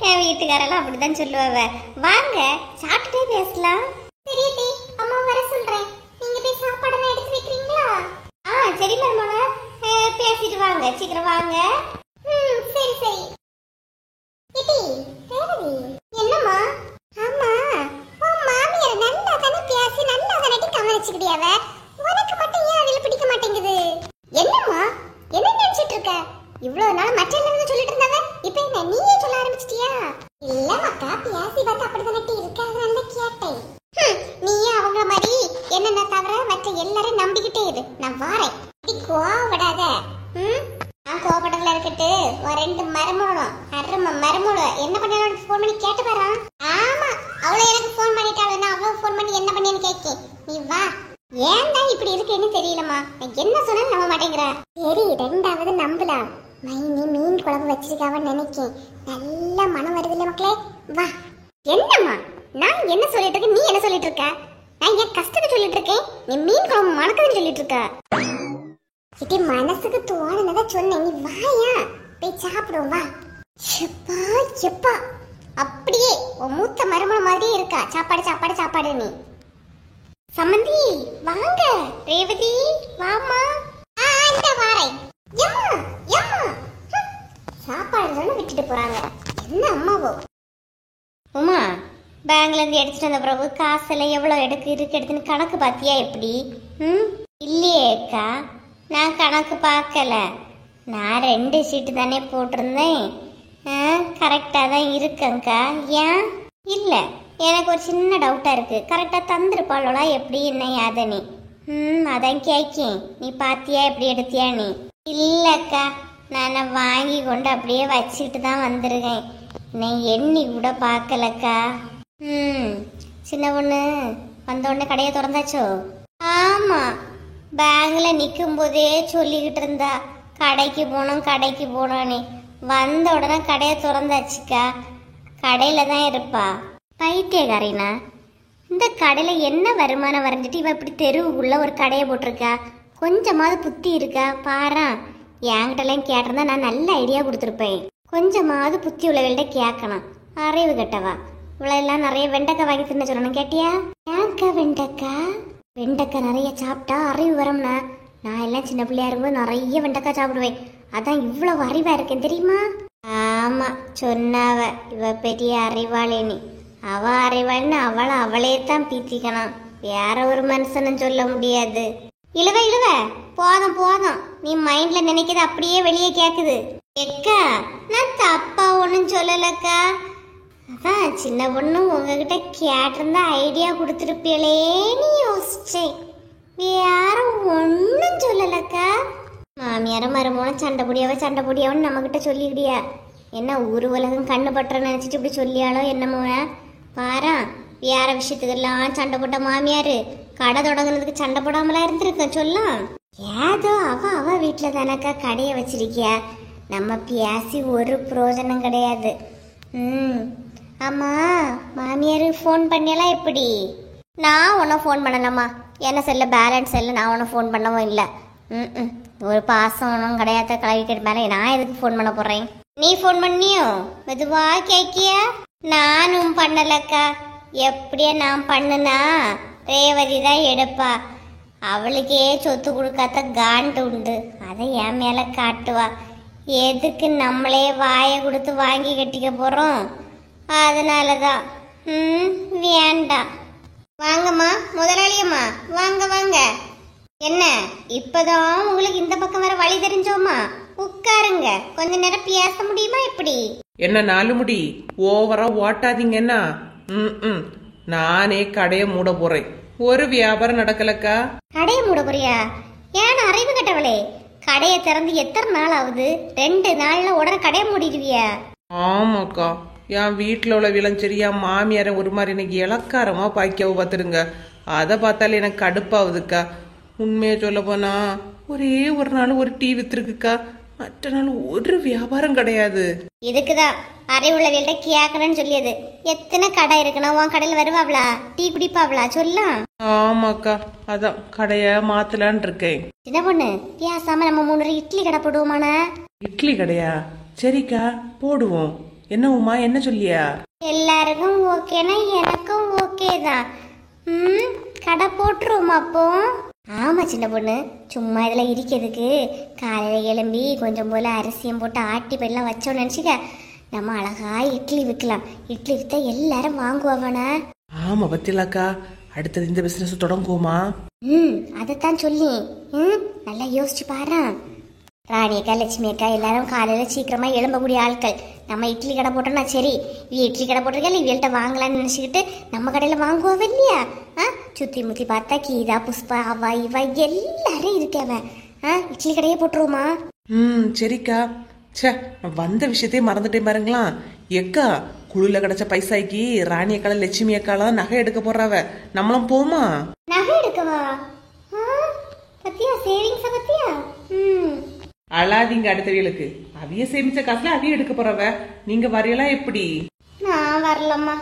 என் வீட்டுக்காரெல்லாம் அப்படிதான் சொல்லுவாவ. வாங்க சாப்பிட்டுட்டே பேசலாம். சரி அம்மா வர சொல்றேன், நீங்க போய் சாப்பாடெல்லாம் எடுத்து வைக்கிறீங்களா? சரி மருமக, பேசிட்டு வாங்க, சீக்கிரம் வாங்க. சரி சரி. என்னம்மா? ஆமா உன் மாமியார் நல்லா தானே பேசி நல்லா தானே கவனிச்சுக்கிட்டியாவ, உனக்கு மட்டும் ஏன் அதில் பிடிக்க மாட்டேங்குது? என்னம்மா என்ன நினைச்சிட்டு இருக்க? இவ்வளவு நாள் மற்ற எல்லாரும் சொல்லிட்டு இருந்தாங்க, இப்ப என்ன நீயே சொல்ல ஆரம்பிச்சிட்டியா? இல்ல மக்கா, பேசி பார்த்து அப்படிதானே இருக்காதுன்னு கேட்டேன். நீயே அவங்க மாதிரி என்னென்ன தவிர மற்ற எல்லாரும் நம்பிக்கிட்டே இரு, நான் வாரேன். கோவப்படாத. நான் கோவப்படல இருக்கட்டு. ஒரு 2 மரமூலம் மரமூலம் என்ன பண்ணாலும் ஃபோன் பண்ணி கேட்டு பாரு. ஆமா, அவளை எனக்கு ஃபோன் பண்ணிட்டாளுன்னா அவளும் ஃபோன் பண்ணி என்ன பண்ணின்னு கேட்க. நீ வா. ஏன் தான் இப்படி இருக்குன்னு தெரியலமா. நான் என்ன சொன்னாலும் நம்ப மாட்டேங்கிற. சரி, 2வது நம்பலாம். மைனி மீன் குழம்பு வச்சிருக்காவன்னு நினைக்கேன். நல்ல மனம் வருதுல்ல மக்களே. வா. என்னம்மா நான் என்ன சொல்லிட்டு இருக்கேன், நீ என்ன சொல்லிட்டு இருக்க? நான் என் கஷ்டத்தை சொல்லிட்டு இருக்கேன், நீ மீன் குழம்பு மணக்குதுன்னு சொல்லிட்டு இருக்க. இது மனசுக்கு தோணுனதை சொன்னேன். நீ வாயா போய் சாப்பிடுவோம். வா. எப்பா எப்பா, அப்படியே உன் மூத்த மருமக மாதிரியே இருக்கா. சாப்பாடு சாப்பாடு சாப்பாடு. நீ சம்மந்தி வாங்க. ரேவதி வாமா. இந்த வாரேன். எம்மா எம்மா சாப்பாடு விட்டுட்டு போறாங்க. என்ன அம்மாவோ. உமா, பேங்க்ல இருந்து எடுத்துட்டு வந்த பிறகு காசெல்லாம் எவ்வளவு எடுத்துன்னு கணக்கு பாத்தியா எப்படி? இல்லையே அக்கா, நான் கணக்கு பார்க்கல. நான் 2 சீட்டு தானே போட்டிருந்தேன். கரெக்டாக தான் இருக்கேங்க்கா. ஏன் இல்லை, எனக்கு ஒரு சின்ன டவுட்டாக இருக்கு. கரெக்டாக தந்துருப்பாளோடா எப்படி என்ன யாதனி? அதான் கேட்கேன். நீ பாத்தியா எப்படி எடுத்தியா? நீ இல்லைக்கா, நான் வாங்கி கொண்டு அப்படியே வச்சுக்கிட்டு தான் வந்திருக்கேன். நான் எண்ணி கூட பார்க்கலக்கா. சின்ன பொண்ணு வந்த உடனே கடையை திறந்தாச்சோ? ஆமாம், பேங்கில் நிற்கும் போதே சொல்லிக்கிட்டு இருந்தா கடைக்கு போனோன்னு. வந்த உடனே கடையை திறந்தாச்சுக்கா. கடையில் தான் இருப்பா. பைத்தியக்காரினா, இந்த கடையில் என்ன வருமானம் வரைஞ்சிட்டு இவ இப்படி தெருவுக்குள்ள ஒரு கடையை போட்டிருக்கா? கொஞ்சமாவது புத்தி இருக்கா பாரா. என்கிட்டலாம் கேட்டிருந்தா நான் நல்ல ஐடியா கொடுத்துருப்பேன். கொஞ்சமாவது புத்தி உள்ளவள்கிட்ட கேட்கணும். அறிவு கட்டவா. இவ்வளோலாம் நிறைய வெண்டைக்காய் வாங்கி தின்ன சொல்லணும். கேட்டியா? ஏன்க்கா வெண்டைக்காய் நிறைய சாப்பிட்டா அறிவு வரும்னா. நான் எல்லாம் சின்ன பிள்ளையா இருக்கும்போது நிறைய வெண்டைக்காய் சாப்பிடுவேன். அதான் இவ்வளவு அறிவா இருக்கேன் தெரியுமா? ஆமா, சொன்னாவ இவ பெரிய அறிவாளினி. அவ அறிவாளின்னு அவளே தான் பீத்திக்கணும். வேற ஒரு மனுஷனும் சொல்ல முடியாது. இழுவ போதும். நீ மைண்ட்ல நினைக்கிறது அப்படியே வெளியே கேக்குது. எக்கா, நான் தப்பா ஒன்னும் சொல்லலக்கா. அதான் சின்ன பொண்ணு உங்ககிட்ட கேட்டிருந்தா ஐடியா கொடுத்துருப்பீங்களேன்னு யோசிச்சேன். வேற ஒன்னும் சொல்லலக்கா. மாமியார மருமகனும் சண்டை பொடியாவன்னு நம்ம கிட்ட சொல்லிக்கிடியா? என்ன ஊரு உலகம் கண்ணு பட்டுற நினைச்சிட்டு இப்படி சொல்லியாலோ என்னமோ. பாரா, வேற விஷயத்துக்கெல்லாம் சண்டை போட்ட மாமியாரு கடை தொடங்குனதுக்கு சண்டை போடாமலாம் இருந்திருக்க சொல்லலாம். ஏதோ அவ வீட்டுல தானக்கா கடையை வச்சிருக்கியா. நம்ம பேசி ஒரு பிரயோஜனம் கிடையாது. ஆமா, மாமியாரு ஃபோன் பண்ணியெல்லாம் எப்படி? நான் உன்ன ஃபோன் பண்ணலாமா? என்ன செல்ல பேலன்ஸ் இல்லை. நான் உன்ன ஃபோன் பண்ணவும் இல்லை. ஒரு பாசம் ஒன்றும் கிடையாத கலவிக்கிட்டு மேலே நான் எதுக்கு ஃபோன் பண்ண போறேன்? நீ ஃபோன் பண்ணியோ? மெதுவா கேக்கியா? நானும் பண்ணலக்கா. எப்படியா நான் பண்ணுனா ரேவதி தான் எடுப்பா. அவளுக்கே சொத்து கொடுக்காத காண்டு உண்டு. அதை என் மேலே காட்டுவா. எதுக்கு நம்மளே வாயை கொடுத்து வாங்கி கட்டிக்க போகிறோம்? அதனால தான் வேண்டாம். வாங்கம்மா முதலாளியம்மா, வாங்க. என்ன இப்பதான் உங்களுக்கு இந்த பக்கம் வர வழி தெரிஞ்சோமா? உட்காருங்க, கொஞ்ச நேரம் பேச முடியுமா? எப்படி என்ன 4 முடி ஓவரா ஓட்டாதீங்கன்னா நானே கடையை மூட போறேன். ஒரு வியாபாரம் நடக்கலக்கா. கடையை மூட போறியா? ஏன் அறிவு கட்டவளே, கடையை திறந்து எத்தனை நாள் ஆகுது? 2 நாள்ல உடனே கடையை மூடிடுவியா? ஆமாக்கா, என் வீட்டுல உள்ள விளைஞ்சரியா மாமியார ஒரு மாதிரி எனக்கு இலக்காரமா பாய்க்கவ பார்த்துருங்க. அதை பார்த்தாலே எனக்கு கடுப்பாகுதுக்கா. உண்மையை சொல்ல போனா ஒரே ஒரு நாள் ஒரு டீ வித்துருக்குக்கா. மற்ற நாள் ஒரு வியாபாரம் கிடையாது. இதுக்குதான் அறிவுள்ளவள்கிட்ட கேட்கணும்னு சொல்லியது. எத்தனை கடை இருக்குன்னா உன் கடையில் வருவாங்களா? டீ குடிப்பாவளா? சொல்லலாம். ஆமாக்கா, அதான் கடைய மாத்தலான் இருக்கேன். சின்ன பொண்ணு, பேசாம நம்ம 3 இட்லி கடை போடுவோமான? இட்லி கடையா? சரிக்கா, போடுவோம். என்ன உமா, என்ன சொல்லியா? எல்லாருக்கும் ஓகேனா எனக்கும் ஓகே தான். கடை போட்டுருவோம் அப்போ. ஆமா சின்ன பொண்ணு, சும்மா இதுல இருக்கிறதுக்கு காலையில எழும்பி கொஞ்சம் போல அரிசியம் போட்டு ஆட்டி பெல்லாம் வச்சோன்னு நினைச்சுக்க, நம்ம அழகா இட்லி விற்கலாம். இட்லி வித்தா எல்லாரும் வாங்குவாவனா? ஆமா பத்திலாக்கா, அடுத்தது இந்த பிசினஸ் தொடங்குவோமா? அதைத்தான் சொல்லி நல்லா யோசிச்சு பாரு. ராணி அக்கா, லட்சுமி அக்கா எல்லாரும் காலையில சீக்கிரமா எழும்பக்கூடிய ஆட்கள். நம்ம இட்லி கடை போட்டோம்னா சரி, இட்லி கடை போட்டிருக்கா இவள்கிட்ட வாங்கலாம்னு நினைச்சுக்கிட்டு நம்ம கடையில வாங்குவோம் இல்லையா? சுத்தி முத்தி பார்த்தா கீதா, புஷ்பா, அவ இவ எல்லாரும் இருக்கவ. இட்லி கடையே போட்டுருவோமா? சரிக்கா. சே, நான் வந்த விஷயத்தையே மறந்துட்டேன் பாருங்களா. எக்கா குழுல கிடைச்ச பைசாய்க்கு ராணி அக்கால லட்சுமி அக்காலாம் நகை எடுக்க போறாவ. நம்மளும் போமா? நகை எடுக்கவா? பத்தியா சேவிங்ஸ பத்தியா? அழாதீங்க, அடுத்த வேலுக்கு அவிய சேமிச்ச காசுல அவிய எடுக்க போறவ. நீங்க வரையலாம் எப்படி? நான் வரலம்மா,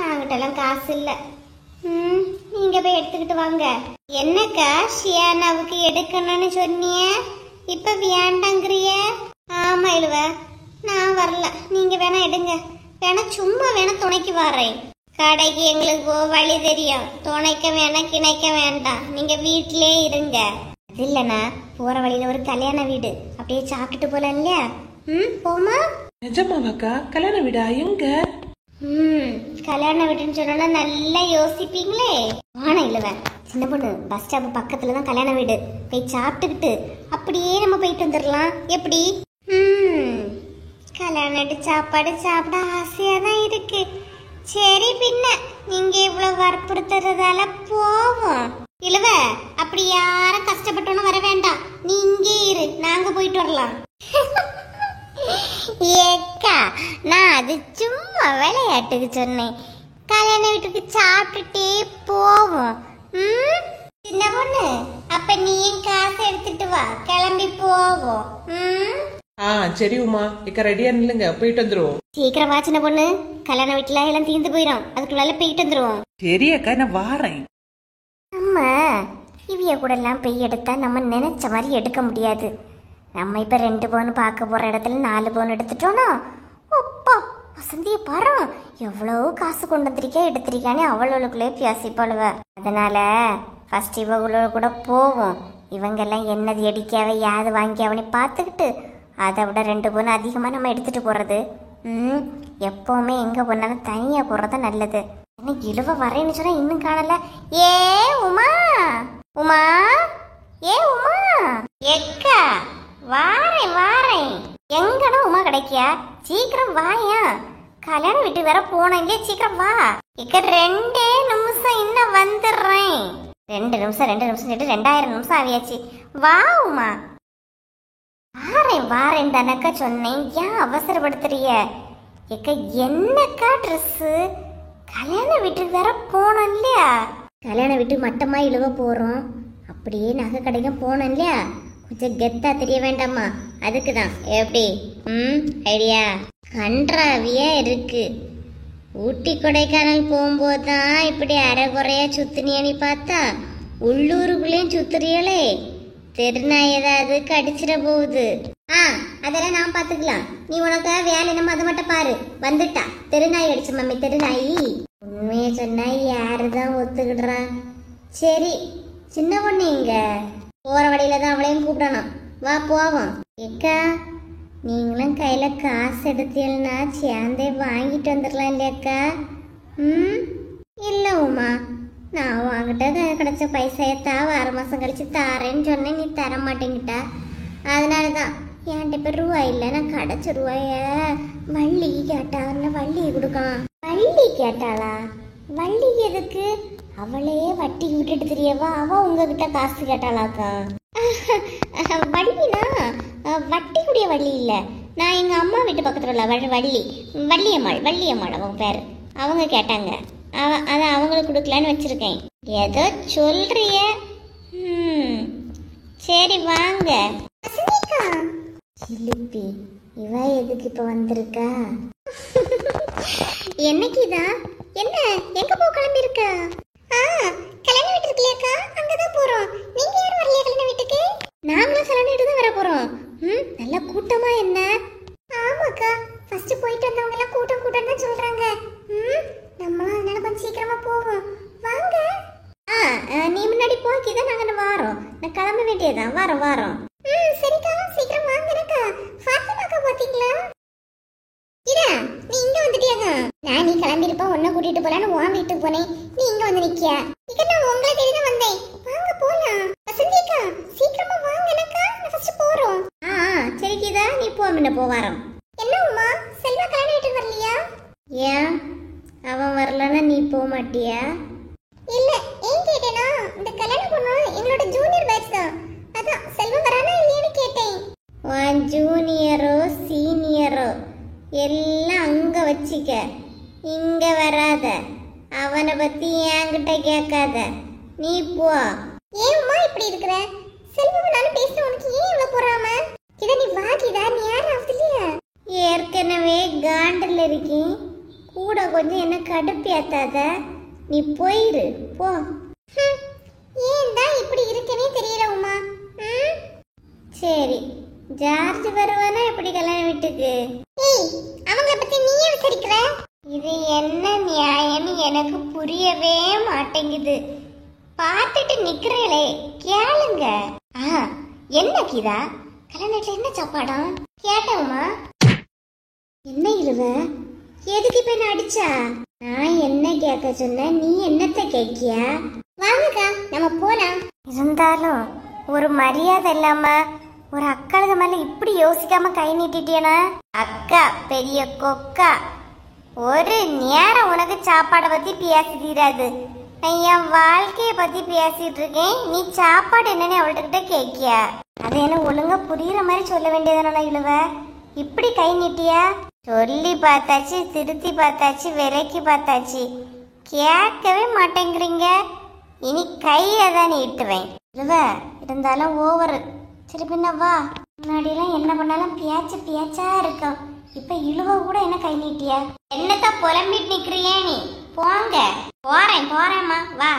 என்கிட்ட எல்லாம் காசு இல்ல. நீங்க போய் எடுத்துக்கிட்டு வாங்க. என்னக்கா ஷியானாவுக்கு எடுக்கணும்னு சொன்னிய, இப்ப வேண்டாங்கிறிய? ஆமா இழுவ, நான் வரல. நீங்க வேணா எடுங்க, வேணா சும்மா வேணா துணைக்கு வரேன். கடைக்கு எங்களுக்கு வழி தெரியும், துணைக்க வேணாம் கிணைக்க வேண்டாம். நீங்க வீட்டிலே இருங்க. அது இல்லைண்ணா, போற வழியில ஒரு கல்யாண வீடு, அப்படியே சாப்பிட்டுட்டு போலாம் இல்லையா? போமா? நிஜமாவாக்கா? கல்யாண வீடா? எங்க? கல்யாண வீடுன்னு சொன்னா நல்லா யோசிப்பீங்களே. வானம் இல்லவ சின்ன பொண்ணு, பஸ் ஸ்டாப் பக்கத்துல தான் கல்யாண வீடு. போய் சாப்பிட்டுக்கிட்டு அப்படியே நம்ம போயிட்டு வந்துடலாம். எப்படி? கல்யாண வீட்டு சாப்பாடு சாப்பிட ஆசையா தான் இருக்கு. சரி, பின்ன நீங்க இவ்வளவு வற்புறுத்துறதால போவோம். இழுவ, அப்படி யாரும் கஷ்டப்பட்டோன்னு வர வேண்டாம். நீ இங்கே இரு, நாங்க போயிட்டு வரலாம். ஏக்கா, நான் அது சும்மா விளையாட்டுக்கு சொன்னேன். கல்யாண வீட்டுக்கு சாப்பிட்டுட்டே போவோம். சின்ன பொண்ணு, அப்ப நீ காசு எடுத்துட்டு வா, கிளம்பி போவோம். சரி உமா, இக்க ரெடியா நில்லுங்க, போயிட்டு வந்துருவோம். சீக்கிரம் வா சின்ன பொண்ணு, கல்யாண வீட்டுல எல்லாம் தீர்ந்து போயிடும். அதுக்குள்ளால போயிட்டு வந்துருவோம். சரி அக்கா, நான் வாரேன். அம்மா, இவிய கூட எல்லாம் போய் எடுத்தா நம்ம நினைச்ச மாதிரி எடுக்க முடியாது. நம்ம இப்ப 2 பவுன் பார்க்க போற இடத்துல 4 பவுன் எடுத்துட்டோம்னா, அப்பா வசந்திய பாரு, எவ்வளவு காசு கொண்டு வந்திருக்கா எடுத்திருக்கானே அவளுக்குள்ளே பேசிப்பாளுவ. அதனால ஃபர்ஸ்ட் இவங்களோட கூட போவோம். இவங்க எல்லாம் என்னது அடிக்காவ யாது வாங்கியாவனே பார்த்துக்கிட்டு அதை விட 2 பவுன் அதிகமா நம்ம எடுத்துட்டு போறது. எப்பவுமே எங்க போனாலும் தனியா போறத நல்லது. என்ன இழுவ வரேன்னு சொன்னா இன்னும் காணல. ஏ உமா, உமா, ஏ உமா, எக்கா வாரேன் வாரேன். எங்கடா உமா கிடைக்கியா? சீக்கிரம் வாயா, கல்யாண வீட்டுக்கு வேற போனோம் இல்லையா? சீக்கிரம் வா. இக்க 2 நிமிஷம் இன்னும் வந்துடுறேன். 2 நிமிஷம் சொல்லிட்டு 2000 நிமிஷம் ஆவியாச்சு. வா உமா. வாரேன் வாரேன் தானக்கா சொன்னேன், ஏன் அவசரப்படுத்துறிய? எக்க என்னக்கா ட்ரெஸ்ஸு? கல்யாண வீட்டுக்கு வேற போனோம் இல்லையா? கல்யாண வீட்டுக்கு மட்டமா இழுவ போறோம், அப்படியே நகை கடைக்கும் போனோம் இல்லையா? கொஞ்சம் கெத்தா தெரிய வேண்டாமா? அதுக்குதான். எப்படி ஐடியா? கன்றாவியா இருக்கு. ஊட்டி கொடைக்கானல் போகும்போது தான் இப்படி அரைகுறையா சுத்துனியானு பார்த்தா உள்ளூருக்குள்ளேயும் சுத்துறியலே. தெருநாய் ஏதாவது கடிச்சிட போகுது. அதெல்லாம் நான் பாத்துக்கலாம். நீ உனக்கு வேலை நம்ம அதை மட்டும் பாரு. வந்துட்டா தெருநாய் அடிச்சு மம்மி, தெருநாயி. உண்மைய சொன்னா யாருதான் ஒத்துக்கிடுறா? சரி சின்ன பொண்ணு, இங்க போற வழியில தான் அவளையும் கூப்பிடணும். வா போவோம். ஏக்கா, நீங்களும் கையில காசு எடுத்தீங்கன்னா சேர்ந்தே வாங்கிட்டு வந்துடலாம் இல்லையாக்கா? இல்ல உமா, நான் வாங்கிட்ட கிடைச்ச பைசாயத்தா 6 மாசம் கழிச்சு தாரேன்னு சொன்னேன். நீ தர மாட்டேங்கிட்டா. அதனாலதான் என்கிட்ட இப்ப ரூபாய் இல்லை. நான் கிடைச்ச ரூபாய வள்ளிக்கு கேட்டாருன்னு வள்ளியை கொடுக்கலாம். வள்ளி கேட்டாளா? வள்ளி எதுக்கு? அவளே வட்டி விட்டுட்டு தெரியவா? அவ உங்ககிட்ட காசு கேட்டாளாக்கா? வள்ளினா வட்டி கூடிய வள்ளி இல்ல. நான் எங்க அம்மா வீட்டு பக்கத்துல உள்ள வள்ளி, வள்ளியம்மாள் அவங்க பேரு. அவங்க கேட்டாங்க, அதை அவங்களுக்கு கொடுக்கலான்னு வச்சிருக்கேன். ஏதோ சொல்றிய. சரி வாங்க. சிலிப்பி, இவ எதுக்கு இப்ப வந்திருக்கா? என்னைக்குதான்? என்ன எங்க போ கிளம்பி இருக்கா? கல்யாண வீட்டு இருக்குல்லையாக்கா, அங்கதான் போறோம். நீங்க யாரும் வரலையா கல்யாண வீட்டுக்கு? நாங்களும் கல்யாண வீட்டுக்கு தான் வர போறோம். நல்ல கூட்டமா என்ன? ஆமாக்கா, ஃபர்ஸ்ட் போயிட்டு வந்தவங்க எல்லாம் கூட்டம் கூட்டம் தான் சொல்றாங்க. நம்மளும் அதனால கொஞ்சம் சீக்கிரமா போவோம். வாங்க. நீ முன்னாடி போக்கிதான் நாங்க வாரோம். நான் கிளம்ப வேண்டியதான். வாரோம். சரிக்கா, சீக்கிரம் வாங்கனக்கா. ஃபாத்திமாக்கா பாத்தீங்களா? இதா நீ இங்க வந்துட்டியாங்க? நான் நீ கிளம்பி இருப்ப உன்னை கூட்டிட்டு போலான்னு உன் வீட்டுக்கு போனேன். நீ இங்க வந்து நிக்கியா? இங்க நான் உங்களை தேடி தான் வந்தேன். வாங்க போலாம். வசந்திக்கா, சீக்கிரமா வாங்கனக்கா, நான் ஃபர்ஸ்ட் போறோம். சரி கீதா, நீ போ, முன்ன போ. வாரோம். என்ன உமா, செல்வா கல்யாண வீட்டுக்கு வரலையா? ஏன் அவன் வரலன்னா நீ போக மாட்டியா? இல்ல, ஏன் கேட்டேனா, இந்த கல்யாணம் பொண்ணு எங்களோட ஜூனியர் பேட்ச் தான். அதான் செல்வா வச்சுக்க. இங்க வராத. அவனை பத்தி என்கிட்ட கேட்காத. நீ போ. ஏம்மா இப்படி இருக்கிற? செல்வம் நானும் பேச உனக்கு ஏன் இவ்வளவு போறாம? இத நீ வாக்கிதா, நீ யாராவது இல்லையா? ஏற்கனவே காண்டில் இருக்கேன், கூட கொஞ்சம் என்ன கடுப்பேத்தாத. நீ போயிரு போ. ஏன் தான் இப்படி இருக்கனே தெரியல உமா. சரி, ஜார்ஜ் வருவானா எப்படி கல்யாண வீட்டுக்கு? ஏய், அவங்கள பத்தி நீயே விசாரிக்கிற? இது என்ன நியாயம்னு எனக்கு புரியவே மாட்டேங்குது. பார்த்துட்டு நிக்கிறீங்களே, கேளுங்க. என்ன கீதா, கல்யாணத்துல என்ன சாப்பாடா கேட்டவுமா? என்ன இழுவ? எதுக்கு இப்ப என்ன அடிச்சா? நான் என்ன கேட்க சொன்ன, நீ என்னத்த கேக்கியா? வாங்கக்கா நம்ம போலாம். இருந்தாலும் ஒரு மரியாதை இல்லாம ஒரு அக்காளுக்கு மேல இப்படி யோசிக்காம கை நீட்டிட்டியனா? அக்கா பெரிய கொக்கா. ஒரு நேரம் உனக்கு சாப்பாடை பத்தி பேசி தீராது. நான் என் வாழ்க்கைய பத்தி பேசிட்டு இருக்கேன், நீ சாப்பாடு என்னன்னு அவள்கிட்ட கேக்கியா? அது என்ன ஒழுங்கா புரியுற மாதிரி சொல்ல வேண்டியதான இழுவ? இப்படி கை நீட்டியா? சொல்லி பார்த்தாச்சு, திருத்தி பார்த்தாச்சு, விலைக்கு பார்த்தாச்சு, கேட்கவே மாட்டேங்கிறீங்க. இனி கையை தான் நீட்டுவேன். இழுவ இருந்தாலும் ஓவரு. சரி பின்ன வா. முன்னாடியெல்லாம் என்ன பண்ணாலும் பேச்சா இருக்கும். இப்ப இழுவ கூட என்ன கை நீட்டியா? என்னத்த புலம்பிட்டு நிக்கிறியே நீ? போங்க. போறேம்மா வா.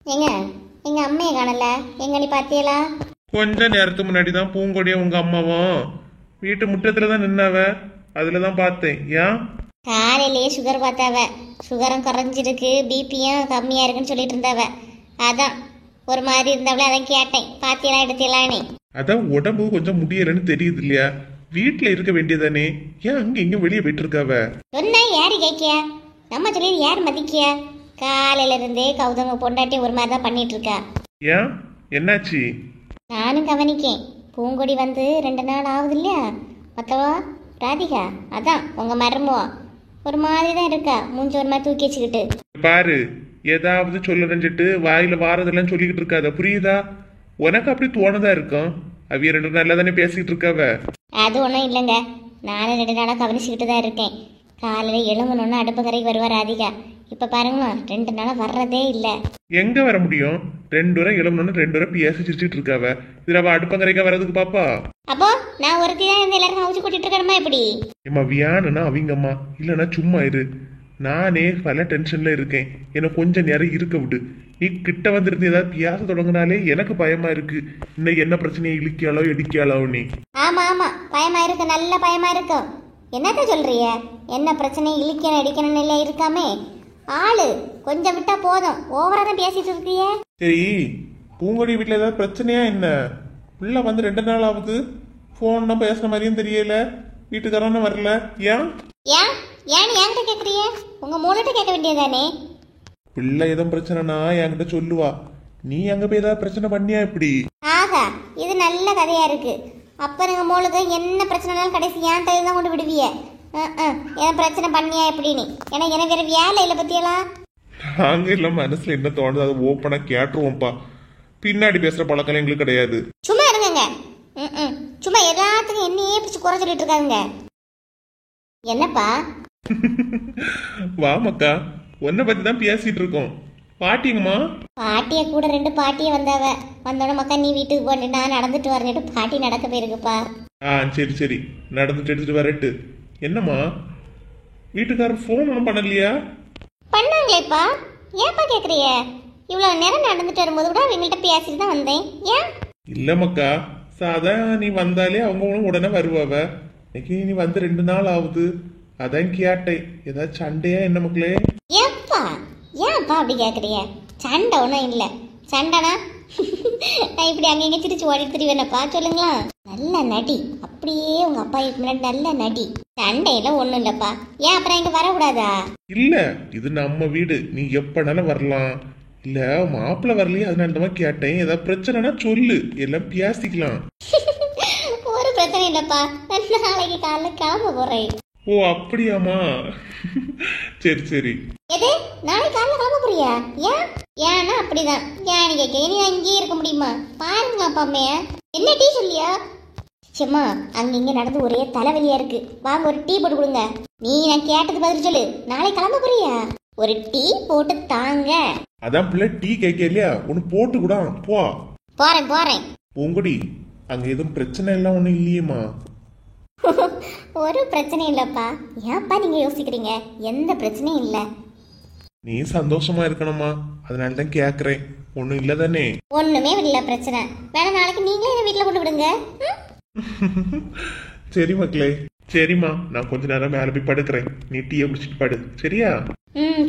எங்க அம்மையை காணல, எங்க நீ பாத்தியலா? கொஞ்ச நேரத்துக்கு முன்னாடி தான் பூங்கொடியும் உங்க அம்மாவும் வீட்டு முற்றத்துல தான் நின்னாவ, அதுலதான் பார்த்தேன். ஏன்? காலையிலேயே சுகர் பார்த்தாவ. சுகரும் குறைஞ்சிருக்கு, பிபியும் கம்மியா இருக்குன்னு சொல்லிட்டு இருந்தாவ. அதான் ஒரு மாதிரி இருந்தவள, அதான் கேட்டேன். பாத்தியெல்லாம் எடுத்தியலா நீ? அதான் உடம்பு கொஞ்சம் முடியலன்னு தெரியுது இல்லையா? வீட்டுல இருக்க வேண்டியதானே, ஏன் அங்க இங்க வெளியே போயிட்டு இருக்காவ? சொன்ன யாரு கேக்கியா? நம்ம சொல்லி யார் மதிக்கியா? காலையில இருந்தே கௌதம பொண்டாட்டி ஒரு மாதிரி தான் பண்ணிட்டு இருக்கா. ஏன், என்னாச்சு? நானும் கவனிக்கேன். பூங்கொடி வந்து 2 நாள் ஆகுது இல்லையா? மத்தவா ராதிகா, அதான் உங்க மருமவா ஒரு மாதிரி தான் இருக்கா. மூஞ்சி ஒரு மாதிரி தூக்கி வச்சுக்கிட்டு. பாரு, ஏதாவது சொல்ல நினைச்சிட்டு வாயில வாரதெல்லாம் சொல்லிக்கிட்டு இருக்காத, புரியுதா? உனக்கு அப்படி தோணதா இருக்கும். அவிய 2 நாள்ல தானே பேசிக்கிட்டு இருக்காவ. அது ஒன்றும் இல்லைங்க, நானும் 2 நாளாக கவனிச்சுக்கிட்டு தான் இருக்கேன். காலையில் எழும்பணுன்னு அடுப்பு கரைக்கு வருவார் ராதிகா. இப்போ பாருங்களா, 2 நாளாக வர்றதே இல்லை. எங்க வர முடியும்? 2 வரை எழும்பணும்னு 2 வரை பேசி சிரிச்சுட்டு இருக்காவ. இதுல அவ அடுப்பங்கரைக்கா வர்றதுக்கு பாப்பா? அப்போ நான் ஒருத்தி தான் இருந்து எல்லாரும் அவுச்சு கூட்டிட்டு இருக்கணுமா எப்படி? ஏமா வியானுனா அவங்கம்மா, இல்லைன்னா சும்மா இரு. நானே பல டென்ஷன்ல இருக்கேன், எனக்கு கொஞ்ச நேரம் இருக்க விடு. நீ கிட்ட வந்துருந்து ஏதாவது பேச தொடங்கினாலே எனக்கு பயமா இருக்கு. இன்னைக்கு என்ன பிரச்சனையை இழுக்கியாலோ இடிக்காலோ நீ? ஆமா பயமா இருக்கு, நல்ல பயமா இருக்கும். என்னத்த சொல்றிய? என்ன பிரச்சனை இழுக்கணும் அடிக்கணும்னு இல்லை இருக்காமே. ஆளு கொஞ்சம் விட்டா போதும், ஓவரா தான் பேசிட்டு இருக்கிய. சரி, பூங்கொடி வீட்டுல ஏதாவது பிரச்சனையா என்ன? உள்ள வந்து 2 நாள் ஆகுது, போன் பேசுற மாதிரியும் தெரியல, வீட்டுக்காரன்னு வரல. ஏன் என்கிட்ட கேக்குறிய? உங்க மூணுகிட்ட கேட்க வேண்டியதானே? பிள்ளை எதுவும் பிரச்சனைனா என்கிட்ட சொல்லுவா. நீ அங்க போய் ஏதாவது பிரச்சனை பண்ணியா இப்படி? ஆகா, இது நல்ல கதையா இருக்கு. அப்ப நீங்க மூளுக்கு என்ன பிரச்சனைனாலும் கடைசி என் தையில் தான் கொண்டு விடுவிய. என் பிரச்சனை பண்ணியா எப்படின்னு? ஏன்னா எனக்கு வேற வேலை இல்லை பத்தியெல்லாம். நாங்க இல்ல, மனசுல என்ன தோணுது அதை ஓப்பனா கேட்டுருவோம்ப்பா. பின்னாடி பேசுற பழக்கம் எங்களுக்கு கிடையாது. சும்மா இருங்க. சும்மா எல்லாத்துக்கும் என்னையே பிடிச்சி குறை சொல்லிட்டு இருக்காங்க. என்னப்பா? வாமக்கா, உன்னை பத்தி தான் பேசிட்டு இருக்கோம். பாட்டிங்கம்மா? பாட்டிய கூட 2 பாட்டிய வந்தாவ. வந்தோட மக்கா நீ வீட்டுக்கு போட்டு நான் நடந்துட்டு வரேன்ட்டு பாட்டி நடக்க போயிருக்குப்பா. சரி, நடந்துட்டு எடுத்துட்டு வரட்டு. என்னம்மா, வீட்டுக்காரர் போன் ஒன்றும் பண்ணலையா? பண்ணாங்களேப்பா. ஏன்ப்பா கேக்குறிய? இவ்வளவு நேரம் நடந்துட்டு வரும்போது கூட அவங்கள்ட்ட பேசிட்டு தான் வந்தேன். ஏன்? இல்ல மக்கா, சாதா நீ வந்தாலே அவங்க உடனே வருவாவ. இன்னைக்கு நீ வந்து 2 நாள் ஆகுது, அதான் கேட்டேன். ஏதாவது சண்டையா என்ன மக்களே? ஏப்பா ஏன்ப்பா அப்படி கேக்குறிய? சண்டை ஒன்றும் இல்லை. சண்டைனா நான் இப்படி அங்கங்க சிரிச்சு ஓடிட்டு திரிவேனப்பா, சொல்லுங்களா? நல்ல நடி, அப்படியே உங்க அப்பா முன்னாடி நல்ல நடி. சண்டையில ஒண்ணும் இல்லப்பா. ஏன் அப்புறம் இங்க வரக்கூடாதா? இல்ல, இது நம்ம வீடு, நீ எப்பனாலும் வரலாம். இல்ல மாப்பிள்ள வரலையே, அதனால தான் கேட்டேன். ஏதாவது பிரச்சனைனா சொல்லு, எல்லாம் பேசிக்கலாம். ஒரு பிரச்சனை இல்லப்பா, நாளைக்கு காலைல கிளம்ப போறேன். ஓ அப்படியாமா? சரி. எது நாளைக்கு காலைல கிளம்ப போறியா? ஏன்னா அப்படிதான். ஏன்னு கேட்க, இனி நான் இங்கேயே இருக்க முடியுமா? பாருங்களா அப்பாமைய என்ன டீ சொல்லியா? செம்மா அங்க இங்க நடந்து ஒரே தலைவலியா இருக்கு. வாங்க ஒரு டீ போட்டு கொடுங்க. நீ நான் கேட்டது பதில் சொல்லு. நாளை கிளம்ப போறியா? ஒரு டீ போட்டு தாங்க. அதான் பிள்ளை டீ கேட்க இல்லையா, ஒன்னு போட்டு கூட போ. போறேன் போறேன். பூங்குடி, அங்க எதுவும் பிரச்சனை எல்லாம் ஒண்ணும் இல்லையேம்மா? ஒரு பிரச்சனை இல்லப்பா. ஏன்ப்பா நீங்க யோசிக்கிறீங்க? எந்த பிரச்சனையும் இல்ல. நீ சந்தோஷமா இருக்கணுமா, அதனால தான் கேக்குறேன். ஒண்ணும் இல்ல தானே? ஒண்ணுமே இல்ல பிரச்சனை. வேணா நாளைக்கு நீங்களே என்ன வீட்டுல கொண்டு விடுங்க. சரி மக்களே, சரிம்மா, நான் கொஞ்ச நேரம் மேல போய் படுக்கிறேன். நீ டீயை குடிச்சிட்டு படு, சரியா?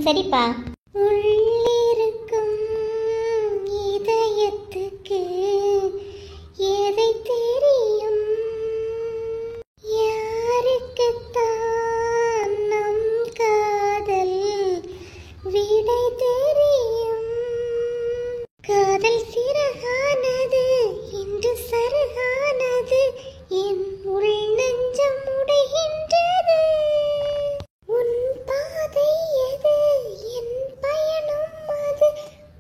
சரிப்பா. உள்ளிருக்கும் இதயத்துக்கு எதை தெரியும், யாருக்குத்தான் நம் காதல் விடை தெரியும். காதல் சிறகானது இன்று சருகானது, என் உள் நெஞ்சம் உடைகின்றது. உன் பாதை எது, என் பயணம் அது,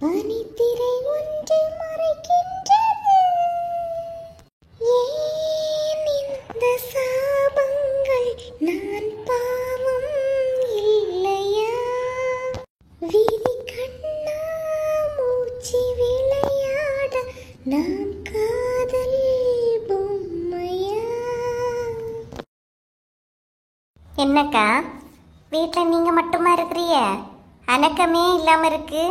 பனித்திரை ஒன்று மறைக்கின்றது. ஏன் இந்த சாபங்கள், நான் பாவம் இல்லையா? விதி கண்ணா மூச்சு விளையாட, நான் காதல் பொம்மையா? என்னக்கா வீட்டில் நீங்கள் மட்டுமா இருக்கிறீங்க? அணக்கமே இல்லாமல் இருக்கு.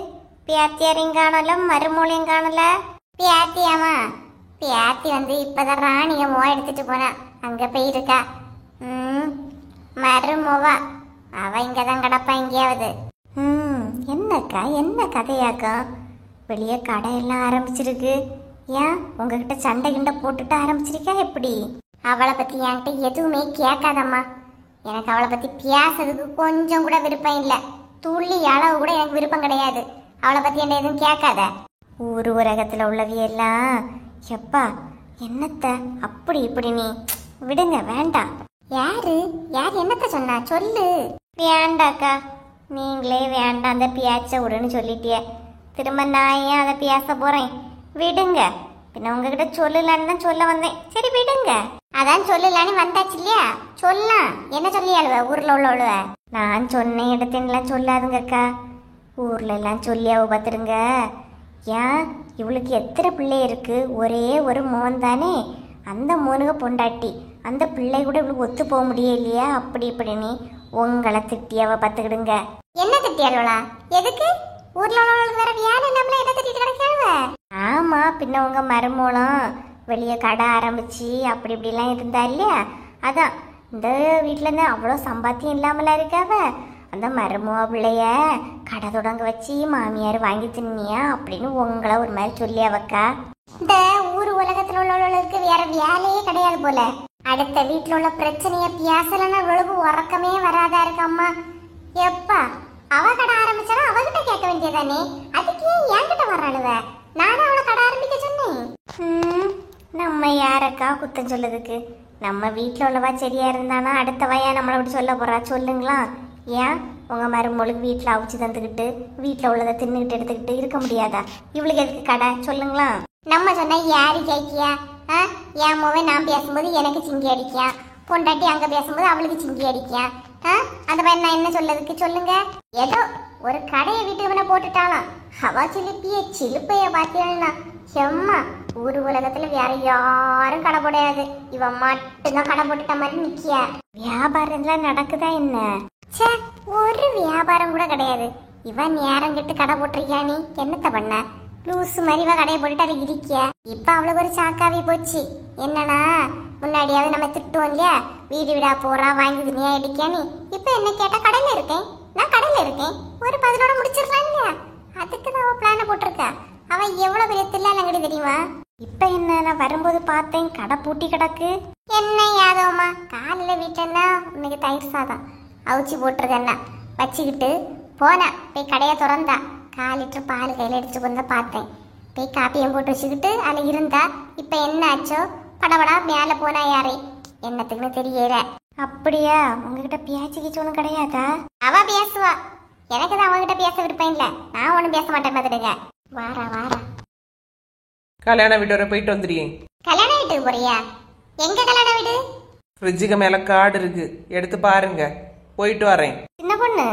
பியாத்தியாரையும் காணல, மறுமூலையும் காணல. பியாத்தியாமா? பியாத்தி வந்து இப்போதான் ராணியை மூவா எடுத்துட்டு போனா, அங்கே போயிருக்கா. மறுமூவா அவ இங்கே தான் கிடப்பா எங்கேயாவது. என்னக்கா என்ன கதையாக்கம்? வெளியே கடையெல்லாம் ஆரம்பிச்சிருக்கு. ஏன் உங்ககிட்ட சண்டை கிண்டை போட்டுட்டு ஆரம்பிச்சிருக்கா எப்படி? அவளை பற்றி என்கிட்ட எதுவுமே கேட்காதம்மா. எனக்கு அவளை பற்றி பேசுறதுக்கு கொஞ்சம் கூட விருப்பம் இல்லை. துள்ளி அளவு கூட எனக்கு விருப்பம் கிடையாது. அவளை பற்றி என்ன எதுவும் கேட்காத. ஊர் உலகத்தில் உள்ளவியெல்லாம் எப்பா என்னத்த அப்படி இப்படி நீ விடுங்க, வேண்டாம். யாரு என்னத்த சொன்னா சொல்லு. வேண்டாக்கா, நீங்களே வேண்டாம் அந்த பியாச்ச விடுன்னு சொல்லிட்டிய. திரும்ப நான் ஏன் அதை பேச போறேன்? விடுங்க. பின்ன உங்ககிட்ட சொல்லலான்னு தான் சொல்ல வந்தேன். சரி விடுங்க. அதான் சொல்லலான்னு வந்தாச்சு இல்லையா, சொல்லலாம். என்ன சொல்லி அழுவ ஊர்ல உள்ளவளுவ? நான் சொன்னேன் இடத்தெல்லாம் சொல்லாதுங்கக்கா. ஊர்ல எல்லாம் சொல்லியாவ பார்த்துடுங்க. ஏன் இவளுக்கு எத்தனை பிள்ளை இருக்கு? ஒரே ஒரு மோன் தானே. அந்த மோனுக பொண்டாட்டி. அந்த பிள்ளை கூட இவளுக்கு ஒத்து போக முடியலையா? அப்படி இப்படின்னு உங்களை திட்டியாவ பார்த்துக்கிடுங்க. என்ன திட்டியாளா? எதுக்கு? ஊர்ல உள்ளவங்களுக்கு வேற வியாழ இல்லாமல என்ன திட்டிட்டு கிடைக்காவ? ஆமா, பின்ன உங்க மருமூலம் வெளியே கடை ஆரம்பிச்சு அப்படி இப்படிலாம் இருந்தா இல்லையா, அதான் இந்த வீட்டுல இருந்து அவ்வளோ சம்பாத்தியம் இல்லாமலாம் இருக்காவ. அந்த மருமக பிள்ளைய கடை தொடங்க வச்சு மாமியார் வாங்கி தின்னியா அப்படின்னு உங்களை ஒரு மாதிரி சொல்லியாவக்கா. இந்த ஊர் உலகத்துல உள்ளவர்களுக்கு வேற வேலையே கிடையாது போல. அடுத்த வீட்டுல உள்ள பிரச்சனைய பேசலன்னா அவளுக்கு உறக்கமே வராதா இருக்கம்மா. எப்பா அவ கடை ஆரம்பிச்சாலும் அவகிட்ட கேட்க வேண்டியதானே. அதுக்கு ஏன் என்கிட்ட வர்றாளுவ? நானும் அவளை கடை ஆரம்பிக்க சொன்னேன். நம்ம யாரக்கா குத்தம் சொல்லுறதுக்கு? நம்ம வீட்டில் உள்ளவா சரியா இருந்தானா அடுத்த வயா நம்மளை விட்டு சொல்ல போறா? சொல்லுங்களா. ஏன் உங்க மருமகளுக்கு வீட்டில் அவிச்சு தந்துக்கிட்டு வீட்டில் உள்ளதை தின்னுக்கிட்டு எடுத்துக்கிட்டு இருக்க முடியாதா? இவளுக்கு எதுக்கு கடை? சொல்லுங்களா. நம்ம சொன்னா யாரு கேட்கியா? என் மூவை நான் பேசும்போது எனக்கு சிங்கி அடிக்கியா, பொண்டாட்டி அங்க பேசும்போது அவளுக்கு சிங்கி அடிக்கியா? அந்த பையன் நான் என்ன சொல்லதுக்கு? சொல்லுங்க. ஏதோ ஒரு கடையை வீட்டுக்கு போட்டுட்டாலாம். அவ சிலுப்பைய பார்த்தீங்கன்னா செம்மா. ஊர் உலகத்துல வேற யாரும் கடை போடையாது. இவன் மட்டும்தான் கடை போட்டுட்ட மாதிரி நிக்கியா. வியாபாரம் எல்லாம் நடக்குதா என்ன? சே, ஒரு வியாபாரம் கூட கிடையாது. இவன் நேரம் கெட்டு கடை போட்டிருக்கியா? நீ என்னத்த பண்ண? லூசு மாதிரி இவ கடையை போட்டுட்டு அதை இருக்கியா. இப்ப அவளுக்கு ஒரு சாக்காவி போச்சு. என்னன்னா முன்னாடியாவது நம்ம திட்டுவோம் இல்லையா, வீடு வீடா போறா வாங்கி துணியா அடிக்கியா. நீ இப்ப என்ன கேட்டா கடையில இருக்கேன், நான் கடையில இருக்கேன், ஒரு பதிலோட முடிச்சிடலாம் இல்லையா? அதுக்கு தான் அவ பிளான போட்டிருக்கா. அவன் எவ்வளவு பெரிய தில்லாலங்கடி தெரியுமா? இப்ப என்ன, நான் வரும்போது பார்த்தேன் கடை பூட்டி கிடக்கு. என்ன யாதவமா, காலையில வீட்டுல இன்னைக்கு தயிர் சாதம் அவிச்சு போட்டிருக்கேன்னா வச்சுக்கிட்டு போனா. போய் கடையை திறந்தா 1/4 லிட்டர் பால் கையில எடுத்துட்டு வந்தா பார்த்தேன். போய் காப்பியும் போட்டு வச்சுக்கிட்டு அதுல இருந்தா. இப்ப என்ன ஆச்சோ படபடா மேல போனா யாரே என்னத்துக்குன்னு தெரியல. அப்படியா? உங்ககிட்ட பேச்சுக்கிச்சு ஒன்றும் கிடையாதா? அவ பேசுவா, எனக்கு தான் அவங்ககிட்ட பேச விருப்பம் இல்லை. நான் ஒன்றும் பேச மாட்டேன் பார்த்துடுங்க. வாரா கல்யாண வீட்டோட போயிட்டு வந்துடுறேன். கல்யாண வீட்டுக்கு போறியா? எங்க கல்யாண வீடு? ஃப்ரிட்ஜுக்கு மேல கார்டு இருக்கு, எடுத்து பாருங்க. போயிட்டு வரேன். சின்ன பொண்ணு,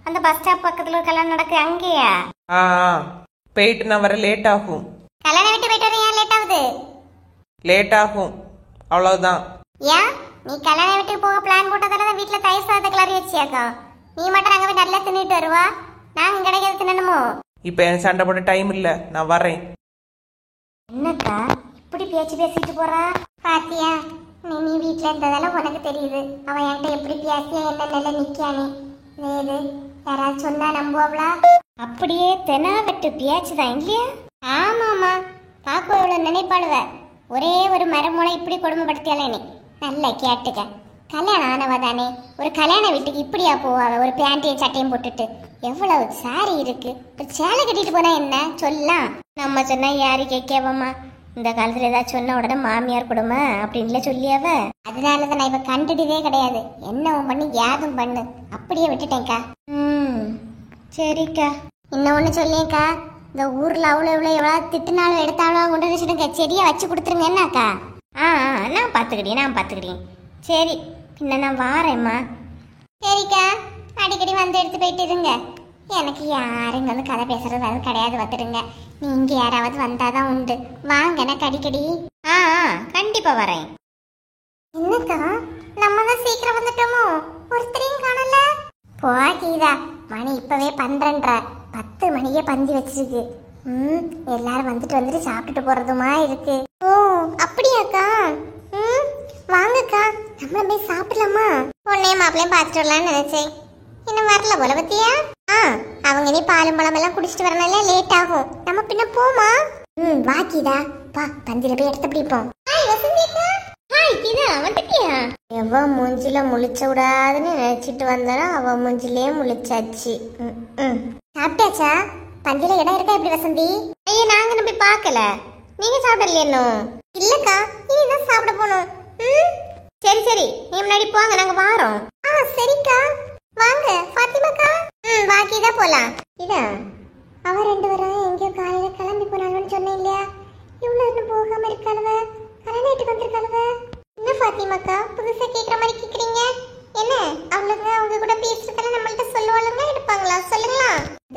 அந்த பஸ் ஸ்டாப் பக்கத்துல ஒரு கல்யாணம் நடக்கு அங்கேயா? ஆ போயிட்டு நான் வர லேட் ஆகும். கல்யாண வீட்டு போயிட்டு வர ஏன் லேட் ஆகுது? லேட் ஆகும், அவ்வளவுதான். ஏன் நீ கல்யாண வீட்டுக்கு போக பிளான் போட்டதால தான் வீட்டுல தயிர் சாதத்தை கிளறி வச்சியாக்கா. நீ மட்டும் அங்க போய் நல்லா தின்னுட்டு வருவா, நாங்க கிடைக்கிறது தின்னணுமோ? இப்ப எனக்கு சண்டை போட டைம் இல்ல, நான் வரேன். என்னக்கா இப்படி பேச்சு பேசிட்டு போறா? பாத்தியா, நீ வீட்டுல இருந்ததால உனக்கு தெரியுது அவன் என்கிட்ட எப்படி பேசியா என்ன நிலை நிக்கானே. ஏது யாராவது சொன்னா நம்புவாங்களா? அப்படியே தெனாவட்டு பேச்சுதான் இல்லையா? ஆமாமா, பாக்கு இவ்வளவு நினைப்பாளுவ. ஒரே ஒரு மரமூளை இப்படி கொடுமைப்படுத்தியாலே நீ நல்லா கேட்டுக்க. கல்யாணம் ஆனவ தானே, ஒரு கல்யாண வீட்டுக்கு இப்படியா போவாங்க? ஒரு பேண்டையும் சட்டையும் போட்டுட்டு எவ்வளவு சாரி இருக்கு, ஒரு சேலை கட்டிட்டு போனா என்ன சொல்லலாம்? நம்ம சொன்னா யாரு கேட்கவம்மா? இந்த காலத்துல ஏதாவது சொன்ன உடனே மாமியார் கொடுமை அப்படின்ல சொல்லியாவ. அதனாலதான் நான் இப்ப கண்டுட்டதே கிடையாது. என்னவும் பண்ணி யாதும் பண்ணு, அப்படியே விட்டுட்டேன்க்கா. சரிக்கா. இன்னொன்னு சொல்லியேக்கா, இந்த ஊர்ல அவ்வளோ எவ்வளவு திட்டுனாலும் எடுத்தாலும் கொண்டு வச்சுடுங்க, செடியை வச்சு கொடுத்துருங்க என்னக்கா? நான் பாத்துக்கிட்டேன். சரி, பின்ன நான் வாரேம்மா. சரிக்கா, அடிக்கடி வந்து எடுத்து போயிட்டு இருங்க. எனக்கு யாருங்க வந்து கதை பேசுறது அது கிடையாது, வந்துடுங்க. நீங்க யாராவது வந்தாதான் உண்டு. வாங்க எனக்கு அடிக்கடி. கண்டிப்பா வரேன். என்னக்கா, நம்ம தான் சீக்கிரம் வந்துட்டோமோ? ஒருத்தரையும் காணல. போகீதா, மணி இப்பவே 12:30. 10 மணிக்கே பந்தி வச்சிருக்கு. எல்லாரும் வந்துட்டு சாப்பிட்டுட்டு போறதுமா இருக்கு. ஓ அப்படியாக்கா? வாங்கக்கா, நம்ம போய் சாப்பிடலாமா? உன்னையும் மாப்பிளையும் பார்த்துட்டு வரலான்னு நினைச்சேன், இன்னும் வரல போல. பத்தியா அவங்க நீ பாலும் பழம் எல்லாம் குடிச்சிட்டு வரனால லேட் ஆகும். நம்ம பின்ன போமா? வாக்கிதா, வா பந்தில போய் எடுத்து பிடிப்போம். எவ மூஞ்சில முழிச்ச விடாதுன்னு நினைச்சிட்டு வந்தாலும் அவ மூஞ்சிலே முழிச்சாச்சு. சாப்பிட்டாச்சா? பந்தில இடம் இருக்கா எப்படி வசந்தி? ஐயோ, நாங்க போய் பார்க்கல. நீங்க சாப்பிடலையே இன்னும்? இல்லக்கா, இனிதான் சாப்பிட போனோம். சரி, நீ முன்னாடி போங்க, நாங்க வாரோம். சரிக்கா, வாங்க பாத்திமாக்கா. பாக்கிதா போலாம். இதா அவ 2 பேரும் எங்கேயோ காலையில கிளம்பி போனாங்கன்னு சொன்னேன் இல்லையா? இவ்வளவு இன்னும் போகாம இருக்காளுவ, கல்யாணத்துக்கு வந்திருக்காளுவ. என்ன பாத்திமாக்கா புதுசா கேக்குற மாதிரி கேக்குறீங்க? என்ன அவளுங்க அவங்க கூட பேசுறதெல்லாம் நம்மள்ட்ட சொல்லுவாளுங்க எடுப்பாங்களா? சொல்லுங்களா?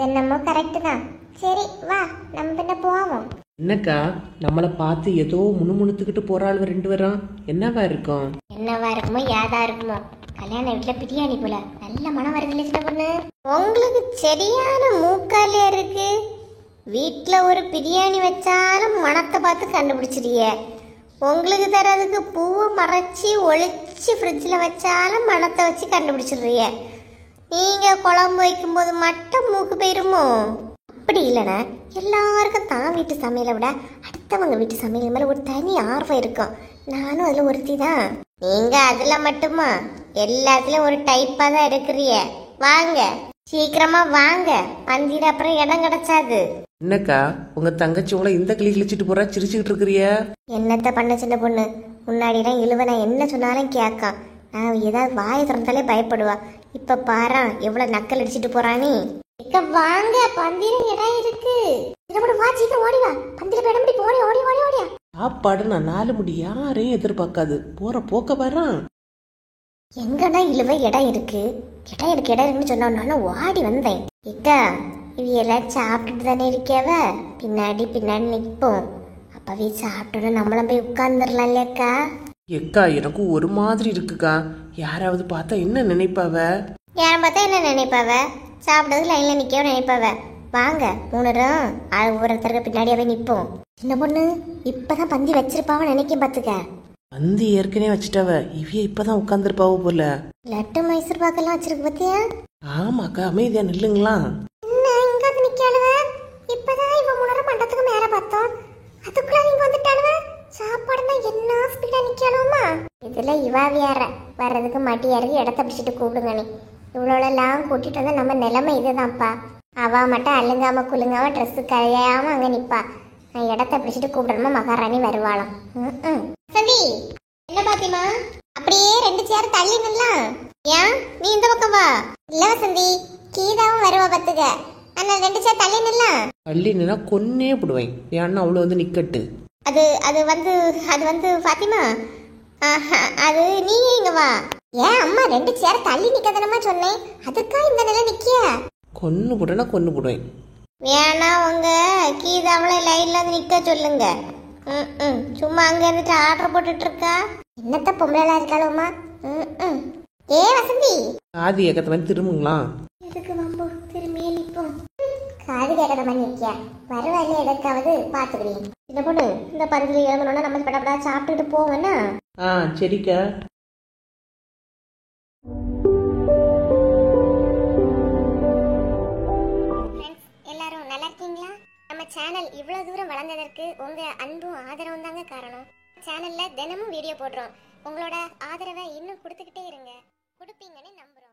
என்னமோ கரெக்ட் தான். சரி வா, நம்ம பின்ன போவோம். என்னக்கா, நம்மளை பார்த்து ஏதோ முணுமுணுத்துக்கிட்டு போறாள் 2 பேரும். என்னவா இருக்கும்? என்னவா இருக்குமோ ஏதா இருக்குமோ, கல்யாண வீட்டுல பிரியாணி போல நல்ல மனம் வருது சின்ன பொண்ணு. உங்களுக்கு சரியான மூக்காலே இருக்கு. வீட்டுல ஒரு பிரியாணி வச்சாலும் மனத்தை பார்த்து கண்டுபிடிச்சிருக்க. உங்களுக்கு தரதுக்கு பூவை மறைச்சி ஒளிச்சு ஃப்ரிட்ஜில் வச்சாலும் மனத்தை வச்சு கண்டுபிடிச்சிடுறிய. நீங்க குழம்பு வைக்கும்போது மட்டும் மூக்கு போயிருமோ? அப்படி இல்லைன்னா எல்லாருக்கும் தான் வீட்டு சமையலை விட அடுத்தவங்க வீட்டு சமையல் மேல ஒரு தனி ஆர்வம் இருக்கும். நானும் அதுல ஒருத்தி தான். நீங்க அதுல மட்டுமா, எல்லாத்துலயும் ஒரு டைப்பா தான் இருக்கிறிய. வாங்க, சீக்கிரமா வாங்க, பந்திர அப்புறம் இடம் கிடைச்சாது. என்னக்கா, உங்க தங்கச்சி உங்களை இந்த கிளி கிழிச்சிட்டு போறா, சிரிச்சுக்கிட்டு இருக்கிறிய? என்னத்த பண்ண சின்ன பொண்ணு, முன்னாடிலாம் இழுவ நான் என்ன சொன்னாலும் கேட்கான். நான் ஏதாவது வாயை திறந்தாலே பயப்படுவா. இப்ப பாரா எவ்வளவு நக்கல் அடிச்சுட்டு போறானே. வாங்க, பந்திர இடம் இருக்கு. வா சீக்கிரம் ஓடி வா, பந்திர இடம் படி போடி ஓடி ஓடி ஓடியா. சாப்பாடு நான் 4 முடி யாரையும் எதிர்பார்க்காது, போற போக்க வரான். எங்கன்னா இழுவ இடம் இருக்கு இருக்குன்னு சொன்னாலும் ஓடி வந்தேன். இக்கா, இவையெல்லாம் சாப்பிட்டுட்டு தானே இருக்கவ, பின்னாடி நிற்போம். அப்பவே சாப்பிட்டு நம்மளும் போய் உட்கார்ந்துடலாம் இல்லையாக்கா? எக்கா, எனக்கு ஒரு மாதிரி இருக்குக்கா. யாராவது பார்த்தா என்ன நினைப்பாவ? யாரை பார்த்தா என்ன நினைப்பாவ? சாப்பிட்டது லைன்ல நிக்கவே நினைப்பாவ. வாங்க 3 ஒவ்வொருத்தருக்கு பின்னாடியாவே நிப்போம். சின்ன பொண்ணு இப்பதான் பந்தி வச்சிருப்பாவ நினைக்க பாத்துக்க. பந்தி ஏற்கனவே வச்சுட்டாவ, இவைய இப்பதான் உட்கார்ந்துருப்பாவ போல. லட்டு மைசூர் பாக்கெல்லாம் வச்சிருக்கு பாத்தியா? ஆமாக்கா, அமைதியா நில்லுங்களா. என்ன இங்க வந்து நிக்காளுவ? இப்பதான் இவ 3 மண்டத்துக்கு மேல பார்த்தோம், அதுக்குள்ள நீங்க வந்துட்டாளுவ. சாப்பாடுனா என்ன ஸ்பீடா நிக்கணுமா? இதுல இவா வேற வர்றதுக்கு மாட்டியாருக்கு இடத்த பிடிச்சிட்டு கூப்பிடுங்க. நீ இவ்வளோலாம் கூட்டிட்டு வந்தா நம்ம நிலைமை இதுதான்ப்பா. அவ மட்டும் அழுங்காம குலுங்காம ட்ரெஸ் கழியாம அங்க நிப்பா. நான் இடத்த பிடிச்சிட்டு கூப்பிடணுமா மகாராணி வருவாளாம். சரி என்ன பாத்திமா, அப்படியே 2 சேர் தள்ளி நில்லாம். ஏன் நீ இந்த பக்கம் வா. இல்ல வசந்தி, கீதாவும் வருவா பத்துக்க. ஆனா 2 சேர் தள்ளி நில்லாம். தள்ளி நின்னா கொன்னே போடுவேன். ஏன்னா அவ்வளவு வந்து நிக்கட்டு. அது வந்து பாத்திமா, அது நீங்க இங்க வா. ஏன் அம்மா 2 சேர் தள்ளி நிக்கதனமா சொன்னேன், அதுக்கா இந்த நிலை நிக்கிய? கொன்னு போட்டேன்னா கொன்னு போடுவேன். வேணா உங்க கீதாவளை லைன்ல வந்து நிக்க சொல்லுங்க. சும்மா அங்க இருந்துட்டு ஆர்டர் போட்டுட்டு இருக்கா. என்னத்த பொம்பளை இருக்காளுமா. ஏ வசந்தி, காது ஏக்கத்த மாதிரி திரும்புங்களா? எதுக்கு வம்பு, திரும்பியே நிப்போம். காது கேட்கற மாதிரி நிக்கியா, வருவாயில எதற்காவது பாத்துக்கிறீங்க. இந்த பொண்ணு இந்த பரிசுல இறங்கணும்னா நம்ம படப்படா சாப்பிட்டுட்டு போவேன்னா. சரிக்கா. எல்லாரும் நல்லா இருக்கீங்களா? நம்ம சேனல் இவ்வளவு தூரம் வளர்ந்ததற்கு உங்க அன்பும் ஆதரவும் தாங்க காரணம். சேனல்ல தினமும் வீடியோ போடுறோம். உங்களோட ஆதரவை இன்னும் கொடுத்துக்கிட்டே இருங்க. கொடுப்பீங்கன்னு நம்புறோம்.